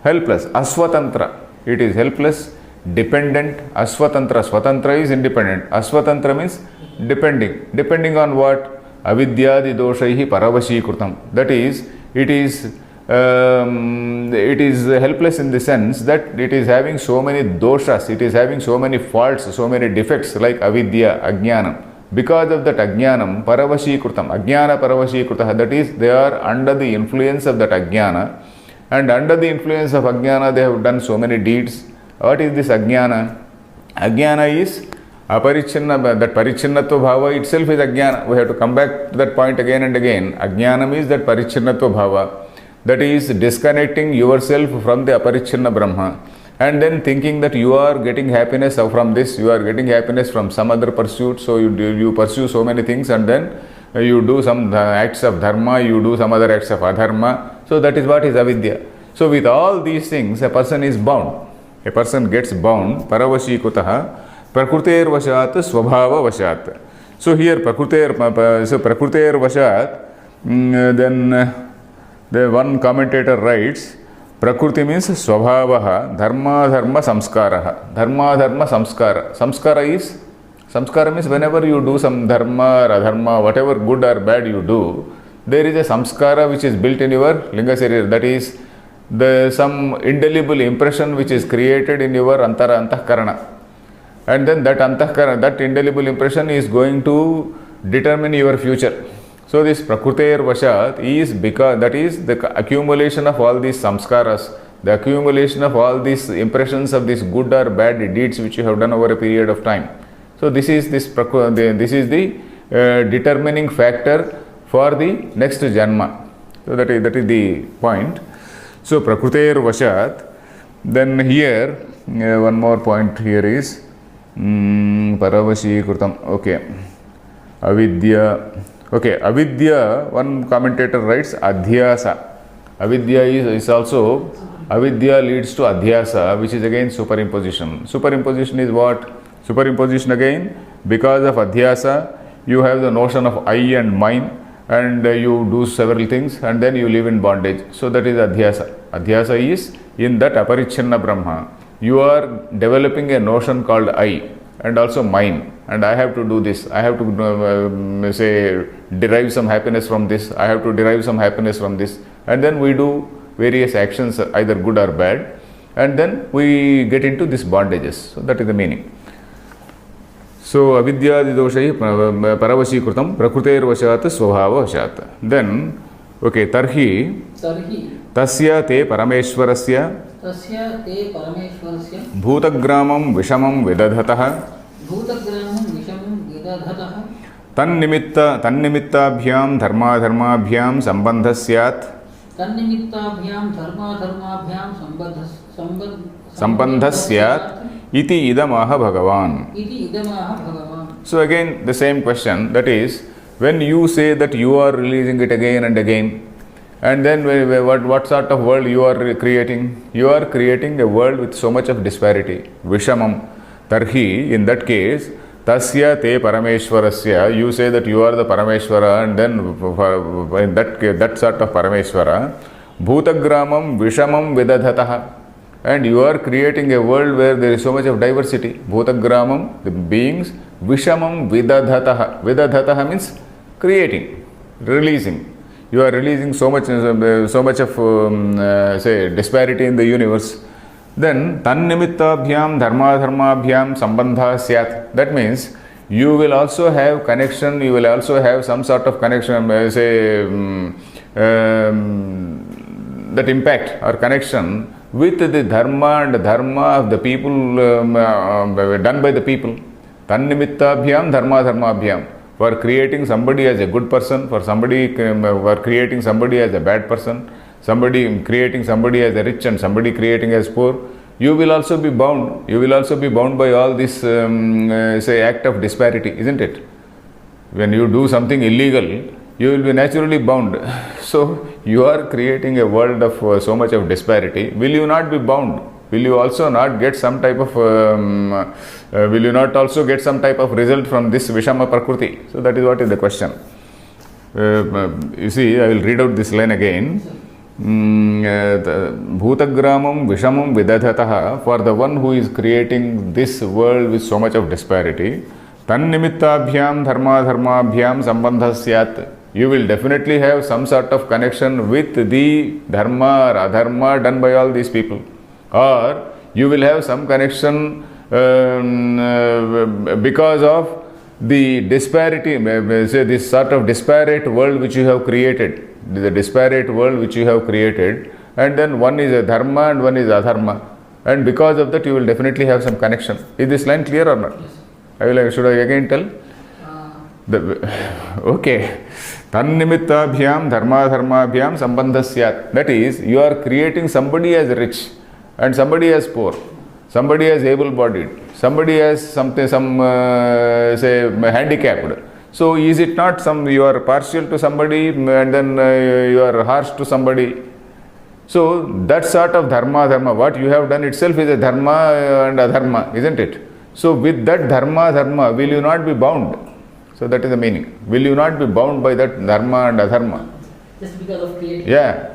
[SPEAKER 1] Asvatantra, it is helpless, dependent. Asvatantra, swatantra is independent. Asvatantra means depending on what? Avidyadi doshaihi paravashikrutam. That is, it is helpless in the sense that it is having so many doshas, it is having so many faults, so many defects like avidya, ajnanam. Because of that ajnanam, paravashikrutam, ajnana paravashikruta, that is, they are under the influence of that ajnana, and under the influence of ajnana they have done so many deeds. What is this ajnana? Ajnana is aparichinna, that parichinnatva bhava itself is ajnana. We have to come back to that point again and again. Ajnanam is that parichinnatva bhava, that is disconnecting yourself from the aparichinna Brahma, and then thinking that you are getting happiness from this, you are getting happiness from some other pursuit, so you pursue so many things, and then you do some acts of dharma, you do some other acts of adharma. So that is what is avidya. So with all these things, a person is bound. A person gets bound, paravashikutaha, prakruter vashat, swabhava vashat. So here prakruter vashat, then the one commentator writes, Prakriti means swabhavaha, dharma samskaraha. Dharma samskara. Samskara means whenever you do some dharma or adharma, whatever good or bad you do, there is a samskara which is built in your linga sarira. That is some indelible impression which is created in your antahkarana. And then that antahkarana, that indelible impression is going to determine your future. So this prakruter vashat is because that is the accumulation of all these samskaras, the accumulation of all these impressions of these good or bad deeds which you have done over a period of time. So this is the determining factor for the next janma. So that is the point. So prakruter vashat. Then here one more point here is paravashikrutam. Okay, avidya. Okay, avidya, one commentator writes adhyasa. Avidya is also Avidya leads to adhyasa, which is again superimposition. Superimposition is what? Superimposition again, because of adhyasa, you have the notion of I and mine, and you do several things, and then you live in bondage. So that is adhyasa. Adhyasa is in that aparichinna Brahma. You are developing a notion called I and also mine, and I have to do this. I have to say derive some happiness from this. I have to derive some happiness from this, and then we do various actions, either good or bad, and then we get into these bondages. So that is the meaning. So avidyadi doshai paravashikrutam prakrutervashat svabhavavashat. Then, okay, tarhi tasya te parameshwarasya bhutagramam vishamam vidadhatah tannimitabhyam dharmadharmabhyam sambandha syat sambandha syat iti idamaha bhagavan. So again the same question, that is, when you say that you are releasing it again and again, and then what sort of world you are creating? You are creating a world with so much of disparity. Vishamam. Tarhi, in that case, tasya te parameshwarasya, you say that you are the Parameshwara, and then in that sort of Parameshwara, bhutagramam vishamam vidadhatah, and you are creating a world where there is so much of diversity. Bhutagramam, the beings, vishamam vidadhatah. Vidadhatah means creating, releasing. You are releasing so much of say disparity in the universe. Then tannimitabhyam dharmadharmabhyam sambandha syat. That means you will also have connection, you will also have some sort of connection, that impact or connection with the dharma and dharma of the people, done by the people. Tannimitabhyam dharmadharmabhyam. For creating somebody as a good person, for creating somebody as a bad person, creating somebody as a rich and somebody creating as poor, you will also be bound. You will also be bound by all this, say, act of disparity, isn't it? When you do something illegal, you will be naturally bound. So you are creating a world of so much of disparity. Will you not be bound? Will you also not get some type of result from this Vishama Prakriti? So that is what is the question. You see, I will read out this line again. Bhutagramam vishamam vidadhatah, for the one who is creating this world with so much of disparity, tannimitabhyam dharmadharmabhyam sambandha syat, you will definitely have some sort of connection with the dharma or adharma done by all these people. Or you will have some connection because of the disparity, say this sort of disparate world which you have created, the disparate world which you have created, and then one is a dharma and one is adharma, and because of that you will definitely have some connection. Is this line clear or not? Yes. Should I again tell? Okay. Tannimitabhyam dharmadharmabhyam sambandha syat. That is, you are creating somebody as rich and somebody as poor, somebody as able-bodied, somebody as say handicapped. So is it not you are partial to somebody and then you are harsh to somebody? So that sort of dharma, what you have done itself is a dharma and adharma, isn't it? So with that dharma, will you not be bound? So that is the meaning. Will you not be bound by that dharma and adharma?
[SPEAKER 2] Just because of creating.
[SPEAKER 1] Yeah.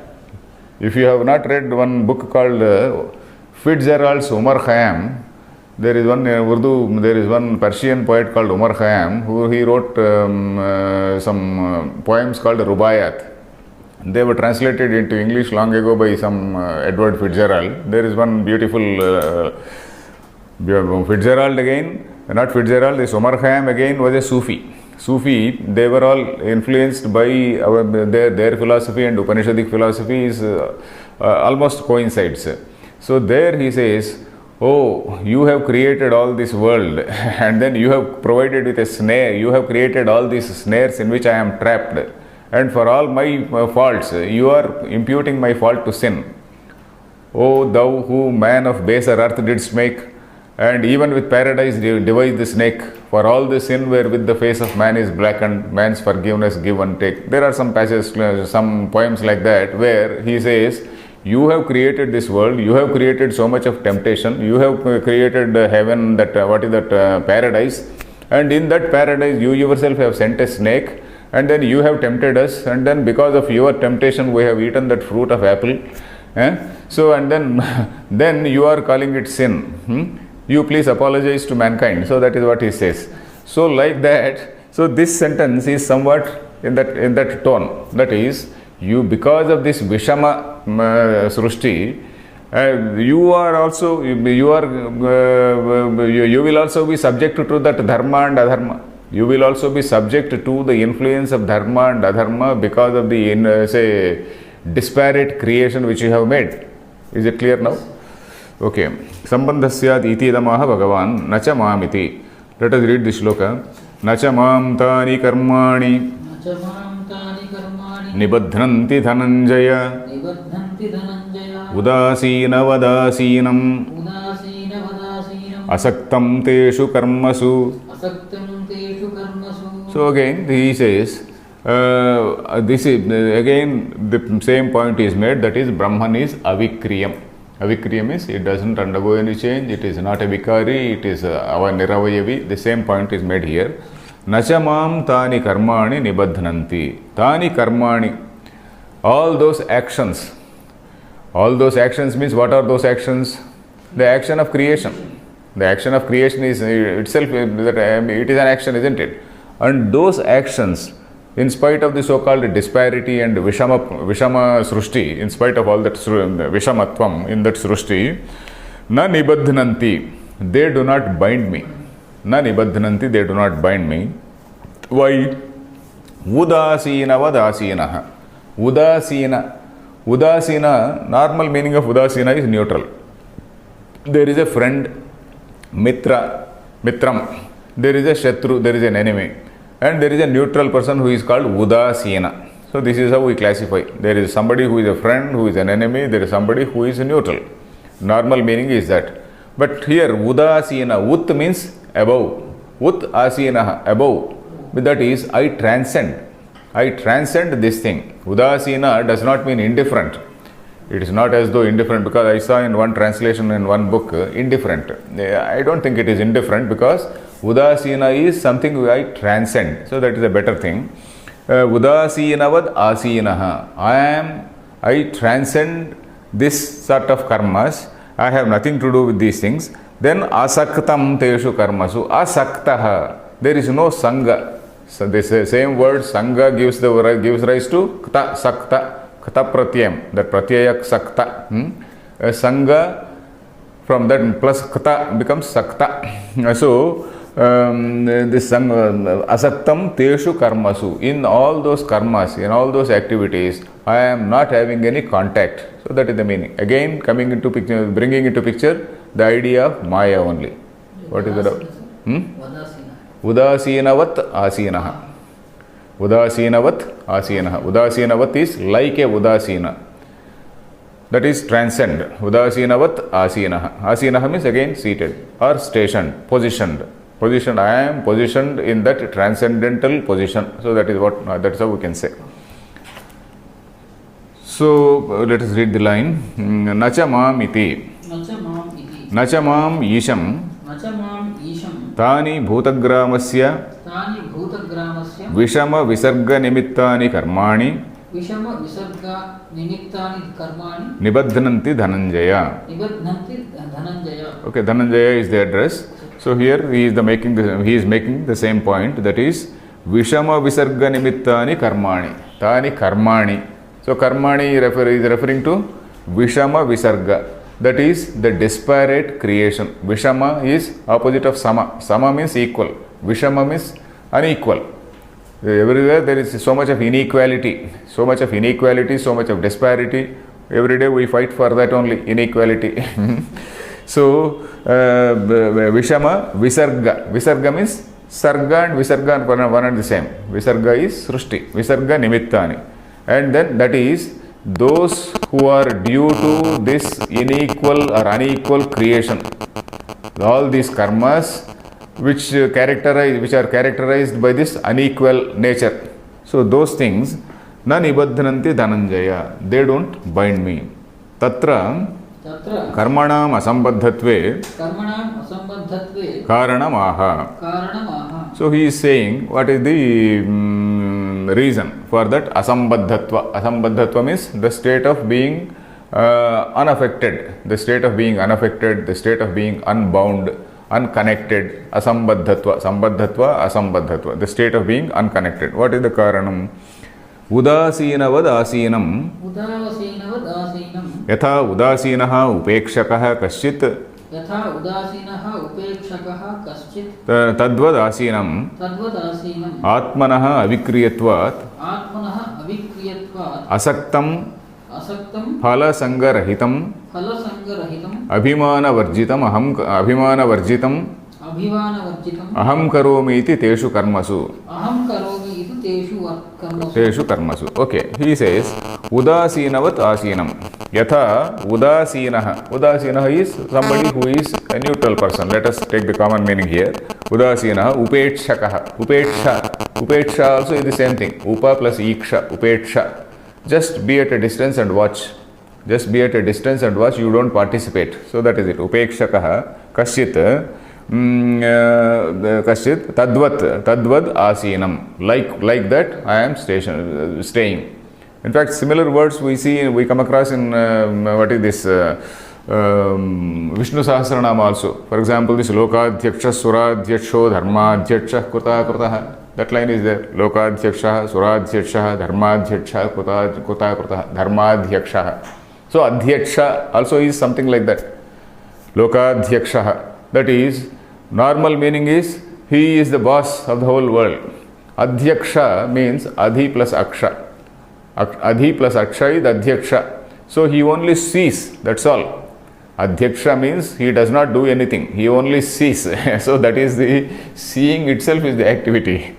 [SPEAKER 1] If you have not read one book called Fitzgerald's Umar Khayyam, there is one Persian poet called Umar Khayyam, who he wrote some poems called Rubaiyat. They were translated into English long ago by some Edward Fitzgerald. There is one beautiful Fitzgerald again, not Fitzgerald, this Umar Khayyam again was a Sufi. They were all influenced by their philosophy, and Upanishadic philosophy is almost coincides. So there he says, oh, you have created all this world and then you have provided with a snare, you have created all these snares in which I am trapped, and for all my faults you are imputing my fault to sin. O thou who man of baser earth didst make, and even with paradise devised the snake, for all the sin wherewith the face of man is blackened, man's forgiveness give and take. There are some passages, some poems like that, where he says, You have created this world, you have created so much of temptation, you have created heaven, that what is that paradise, and in that paradise you yourself have sent a snake, and then you have tempted us, and then because of your temptation we have eaten that fruit of apple. So and then you are calling it sin. You please apologize to mankind. So that is what he says. So like that, so this sentence is somewhat in that tone. That is, you, because of this Vishama Srushti, you are also, you will also be subject to that dharma and adharma. You will also be subject to the influence of dharma and adharma because of the disparate creation which you have made. Is it clear now? Okay. Sambandhasyad iti idamaha bhagavan nacha mamiti. Let us read this shloka. Nacha mam tani karmani nibadhanti dhananjaya udasina vadasinam asaktam teshu karmasu. So again he says, this is again the same point is made, that is Brahman is avikriyam. Avikriyam is, it doesn't undergo any change, it is not a vikari, it is our niravayavi. The same point is made here. Nachamam tani karmani nibadhananti. Tani karmani. All those actions means, what are those actions? The action of creation. The action of creation is itself, it is an action, isn't it? And those actions, in spite of the so-called disparity and Vishama Srushti, in spite of all that Vishamatvam in that Srushti, na nibadhananti, they do not bind me. Na nibadhananti, they do not bind me. Why? Udasina vadasinaha. Udasina, normal meaning of udasina is neutral. There is a friend, mitram. There is a shatru, there is an enemy. And there is a neutral person who is called udasina. So this is how we classify. There is somebody who is a friend, who is an enemy. There is somebody who is neutral. Normal meaning is that. But here udasina, ut means above. Ut asinaha, above. That is, I transcend. I transcend this thing. Udasina does not mean indifferent. It is not as though indifferent, because I saw in one translation in one book, indifferent. I don't think it is indifferent, because Udasina is something I transcend. So that is a better thing. Udasinavad asinaha. I transcend this sort of karmas. I have nothing to do with these things. Then asaktam teshu karmasu. Asaktaha. There is no sangha. So this same word sangha gives rise to kta, sakta, kta pratyam. That pratyayak sakta. Sangha, from that plus kta becomes sakta. So this asaktam teshu karmasu. In all those karmas, in all those activities, I am not having any contact. So that is the meaning. Again, coming into picture, bringing into picture the idea of Maya only. What is that? Udasinavat asinaha. Udasinavat asinaha. Udasinavat is like a udasina. That is transcend. Udasinavat asinaha. Asinaha means again seated or stationed, positioned. Positioned. I am positioned in that transcendental position. So that is what, that's how we can say. So let us read the line. Nacha mam iti. Nacha mam isham. Tani bhutagramasya. Vishama visarga nimittani karmani. Nibadhananti dhananjaya. Okay, Dhananjaya is the address. So here he is making the same point, that is Vishama visarga nimittani karmani. Tani karmani. So karmani is referring to Vishama visarga. That is the disparate creation. Vishama is opposite of Sama. Sama means equal. Vishama means unequal. Everywhere there is so much of inequality. So much of inequality, so much of disparity. Every day we fight for that only, inequality. So Vishama visarga. Visarga means sarga and visarga are one and the same. Visarga is srushti. Visarga nimittani. And then that is those who are due to this unequal or unequal creation. All these karmas which are characterized by this unequal nature. So those things, na nibadhananti dhananjaya. They don't bind me. Tatra
[SPEAKER 2] Tatra
[SPEAKER 1] Karmanam Asambandhatve
[SPEAKER 2] Karmanam Asambandhatve
[SPEAKER 1] Karanamaha.
[SPEAKER 2] Karanamaha.
[SPEAKER 1] So he is saying what is the reason for that Asambandhatva. Asambandhatva means the state of being unaffected, the state of being unaffected, the state of being unbound, unconnected. Asambandhatva, Sambandhatva, Asambandhatva, the state of being unconnected. What is the Karanam? Udasinavad asinam.
[SPEAKER 2] Udasinavad asinam.
[SPEAKER 1] Yatha udasinaha upekshakaha kaschit.
[SPEAKER 2] Yatha udasinaha upekshakaha kaschit.
[SPEAKER 1] Tadvad asinam.
[SPEAKER 2] Tadvad asinam.
[SPEAKER 1] Atmanaha avikriyatvat.
[SPEAKER 2] Atmanaha avikriyatvat.
[SPEAKER 1] Asaktam.
[SPEAKER 2] Asaktam.
[SPEAKER 1] Phala sangarahitam.
[SPEAKER 2] Phala sangarahitam.
[SPEAKER 1] Abhimana varjitam. Abhimana varjitam.
[SPEAKER 2] Abhimana varjitam.
[SPEAKER 1] Aham karomi iti teshu karmasu.
[SPEAKER 2] Aham karomi iti teshu karmasu.
[SPEAKER 1] Teshu karmasu. Okay. He says, Udasinavat asinam. Yatha udasinaha. Udasinaha is somebody who is a neutral person. Let us take the common meaning here. Udasinaha upetshakaha. Upetsha also is the same thing. Upa plus iksha. Upetsha. Just be at a distance and watch. Just be at a distance and watch. You don't participate. So that is it. Upekshakaha. Kaschit. Kaschit tadvad asinam, like that I am staying. In fact, similar words we come across in what is this Vishnu Sahasranama also. For example, this Lokadhyaksha Suradhyaksho Dharmadhyaksha Kutah. That line is there. Lokadhyaksha Suradhyaksha Dharmadhyaksha Kutah Dharmadhyaksha. So Adhyaksha also is something like that. Lokadhyaksha. That is, normal meaning is he is the boss of the whole world. Adhyaksha means Adhi plus Aksha. Adhi plus Aksha is Adhyaksha. So he only sees, that's all. Adhyaksha means he does not do anything, he only sees. So that is the seeing itself is the activity.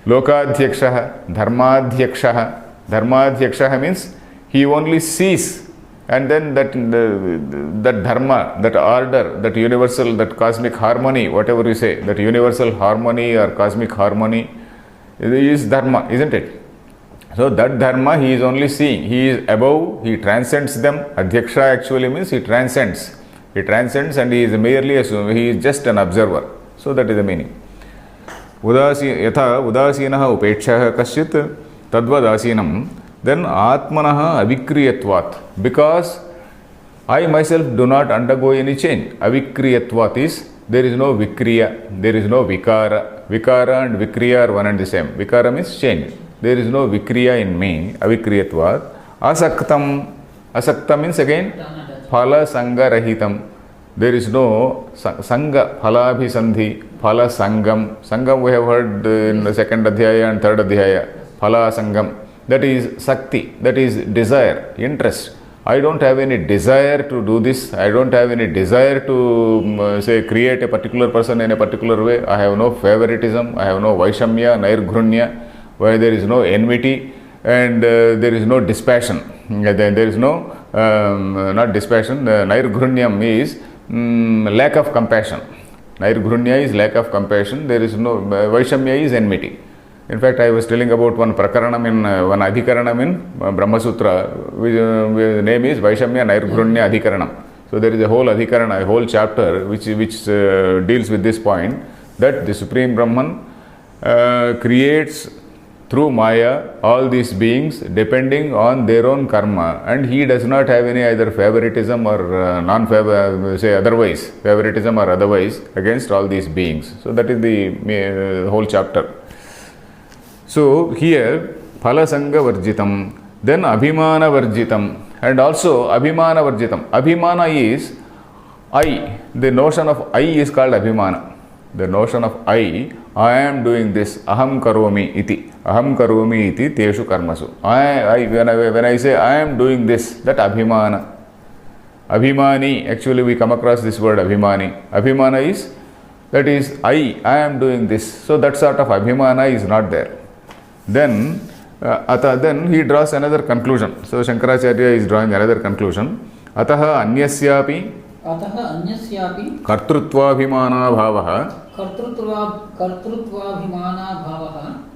[SPEAKER 1] Lokadhyaksha, Dharmadhyaksha. Dharmadhyaksha means he only sees. And then that dharma, that order, that universal, that cosmic harmony, whatever you say, that universal harmony or cosmic harmony is dharma, isn't it? So that dharma he is only seeing. He is above, he transcends them. Adhyaksha actually means he transcends. He transcends and he is merely he is just an observer. So that is the meaning. Yatha udasinaha upetshaha kaschit tadvad asinam. Then Atmanaha avikriyatvat. Because I myself do not undergo any change. Avikriyatvat is there is no vikriya, there is no vikara. Vikara and vikriya are one and the same. Vikara means change. There is no vikriya in me. Avikriyatvat. Asaktam. Asakta means again phala sanga rahitam. There is no sanga, phalabhisandhi, phala sangam. Sangam we have heard in the second adhyaya and third adhyaya. Phala sangam. That is sakti, that is desire, interest. I don't have any desire to do this. I don't have any desire to say create a particular person in a particular way. I have no favoritism. I have no vaishamya, nairgrunya, where there is no enmity and there is no dispassion. There is no, not dispassion. Nairgrunyam is lack of compassion. Nairgrunya is lack of compassion. There is no, vaishamya is enmity. In fact, I was telling about one prakaranam in one adhikaranam in Brahma Sutra, which name is Vaishamya Nairgrunya Adhikaranam. So there is a whole adhikarana, a whole chapter which deals with this point, that the Supreme Brahman creates through Maya all these beings depending on their own karma, and he does not have any either favoritism or non-favor, say otherwise, favoritism or otherwise against all these beings. So that is the whole chapter. So here, phala sanga varjitam, then abhimana varjitam, and also abhimana varjitam. Abhimana is I. The notion of I is called abhimana. The notion of I am doing this. Aham karomi iti. Aham karomi iti teshu karmasu. When I say I am doing this, that abhimana. Abhimani, actually we come across this word abhimani. Abhimana is, that is I am doing this. So that sort of abhimana is not there. Then he draws another conclusion. So Shankaracharya is drawing another conclusion. Ataha anyasyapi kartrutva-abhimana bhavaha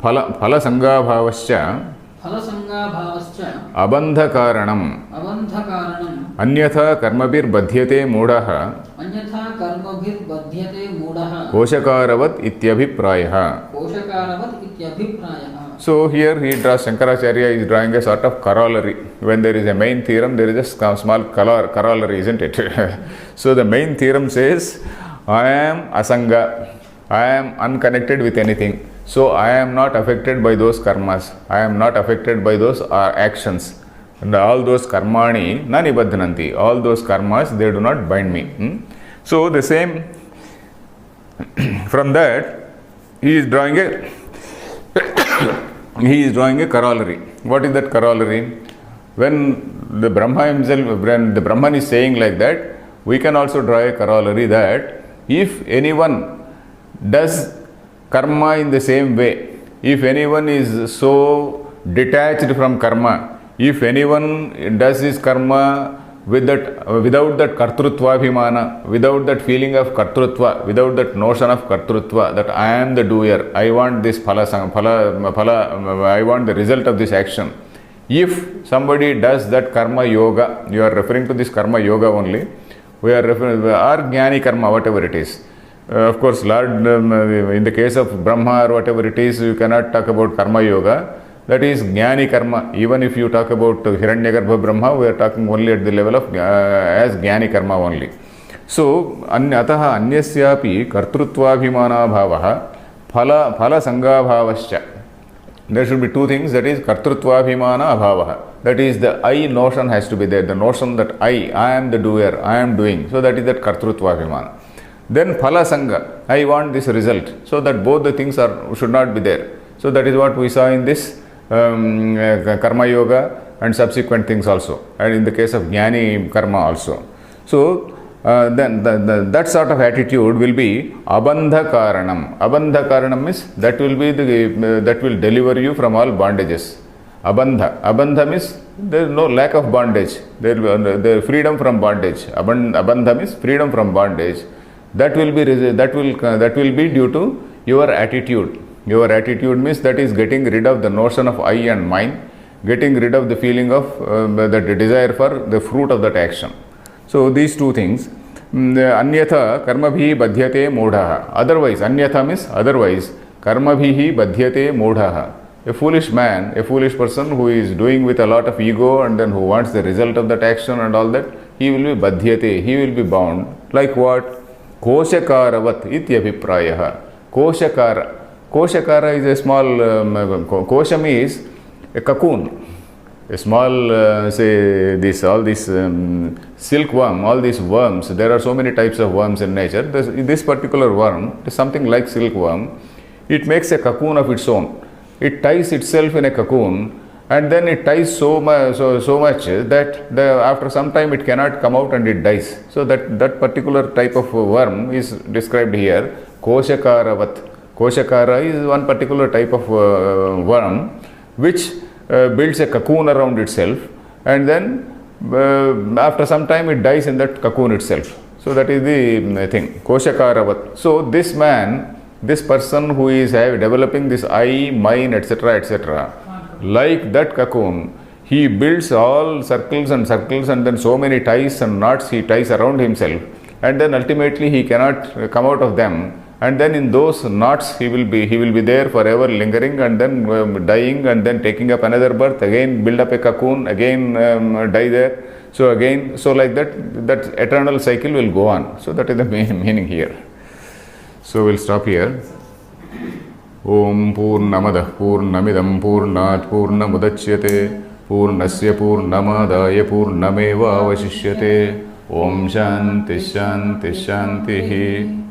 [SPEAKER 1] phala sanga bhavascha
[SPEAKER 2] फलसंगाभावश्च
[SPEAKER 1] abandhakaranam
[SPEAKER 2] अबन्धकारणम्
[SPEAKER 1] अन्यथा कर्मभिर्बध्यते मूढः
[SPEAKER 2] अन्यथा कर्मभिर्बध्यते मूढः
[SPEAKER 1] कोशकारवत् इत्यभिप्रायः.
[SPEAKER 2] कोशकारवत् इत्यभिप्रायः.
[SPEAKER 1] So here he draws, Shankaracharya is drawing a sort of corollary. When there is a main theorem, there is a small corollary, isn't it? So the main theorem says, I am asanga, I am unconnected with anything. So I am not affected by those karmas, I am not affected by those actions. And all those karmani na nibadhananti, all those karmas, they do not bind me. So the same, from that, he is drawing a corollary. What is that corollary? When the Brahma himself, when the Brahman is saying like that, we can also draw a corollary that if anyone does karma in the same way, if anyone is so detached from karma, if anyone does his karma with that, without that kartrutva-bhimana, without that feeling of kartrutva, without that notion of kartrutva, that I am the doer, I want this phala, I want the result of this action. If somebody does that karma yoga, you are referring to this karma yoga only, we are referring, or jnani karma, whatever it is. Of course, Lord, in the case of Brahma or whatever it is, you cannot talk about karma yoga. That is jnani karma. Even if you talk about Hiranyagarbha Brahma, we are talking only at the level of as jnani karma only. So, ataha anyasyapi kartrutva-bhimana bhavaha phala sangabhavascha. There should be two things, that is kartrutva-bhimana abhavaha. That is the I notion has to be there, the notion that I am the doer, I am doing. So that is that kartrutva-bhimana. Then phala sanga, I want this result. So that both the things should not be there. So that is what we saw in this karma yoga and subsequent things also, and in the case of jnani karma also. So then that sort of attitude will be abandha karanam. Abandha karanam is that will be that will deliver you from all bondages. Abandha means there is no lack of bondage, there the freedom from bondage. Abandha means freedom from bondage. That will be due to your attitude. Your attitude means that is getting rid of the notion of I and mine, getting rid of the feeling of the desire for the fruit of that action. So these two things. Anyatha karmabhi badhyate modhaha. Otherwise, anyatha means otherwise, karmabhi badhyate modhaha. A foolish man, a foolish person who is doing with a lot of ego and then who wants the result of that action and all that, he will be badhyate, he will be bound. Like what? Koshakaravat ityabhiprayaha. Koshakara. Koshakara is a small, kosham is a cocoon, a small, all these silkworm, all these worms, there are so many types of worms in nature. This particular worm is something like silkworm. It makes a cocoon of its own. It ties itself in a cocoon and then it ties so much that after some time it cannot come out and it dies. So that particular type of worm is described here, Koshakaravat. Koshakara is one particular type of worm which builds a cocoon around itself and then after some time it dies in that cocoon itself. So that is the thing, Koshakaravat. So this man, this person who is developing this I, mine, etc., like that cocoon, he builds all circles and then so many ties and knots he ties around himself, and then ultimately he cannot come out of them. And then in those knots he will be there forever lingering and then dying and then taking up another birth, again build up a cocoon, again die there. So again, so like that eternal cycle will go on. So that is the meaning here. So we'll stop here. Om Purnamadah Purnamidam Purnat Purnamudachyate Purnasya Purnamadaya Purnameva Vasishyate. Om Shanti Shanti Shantihi.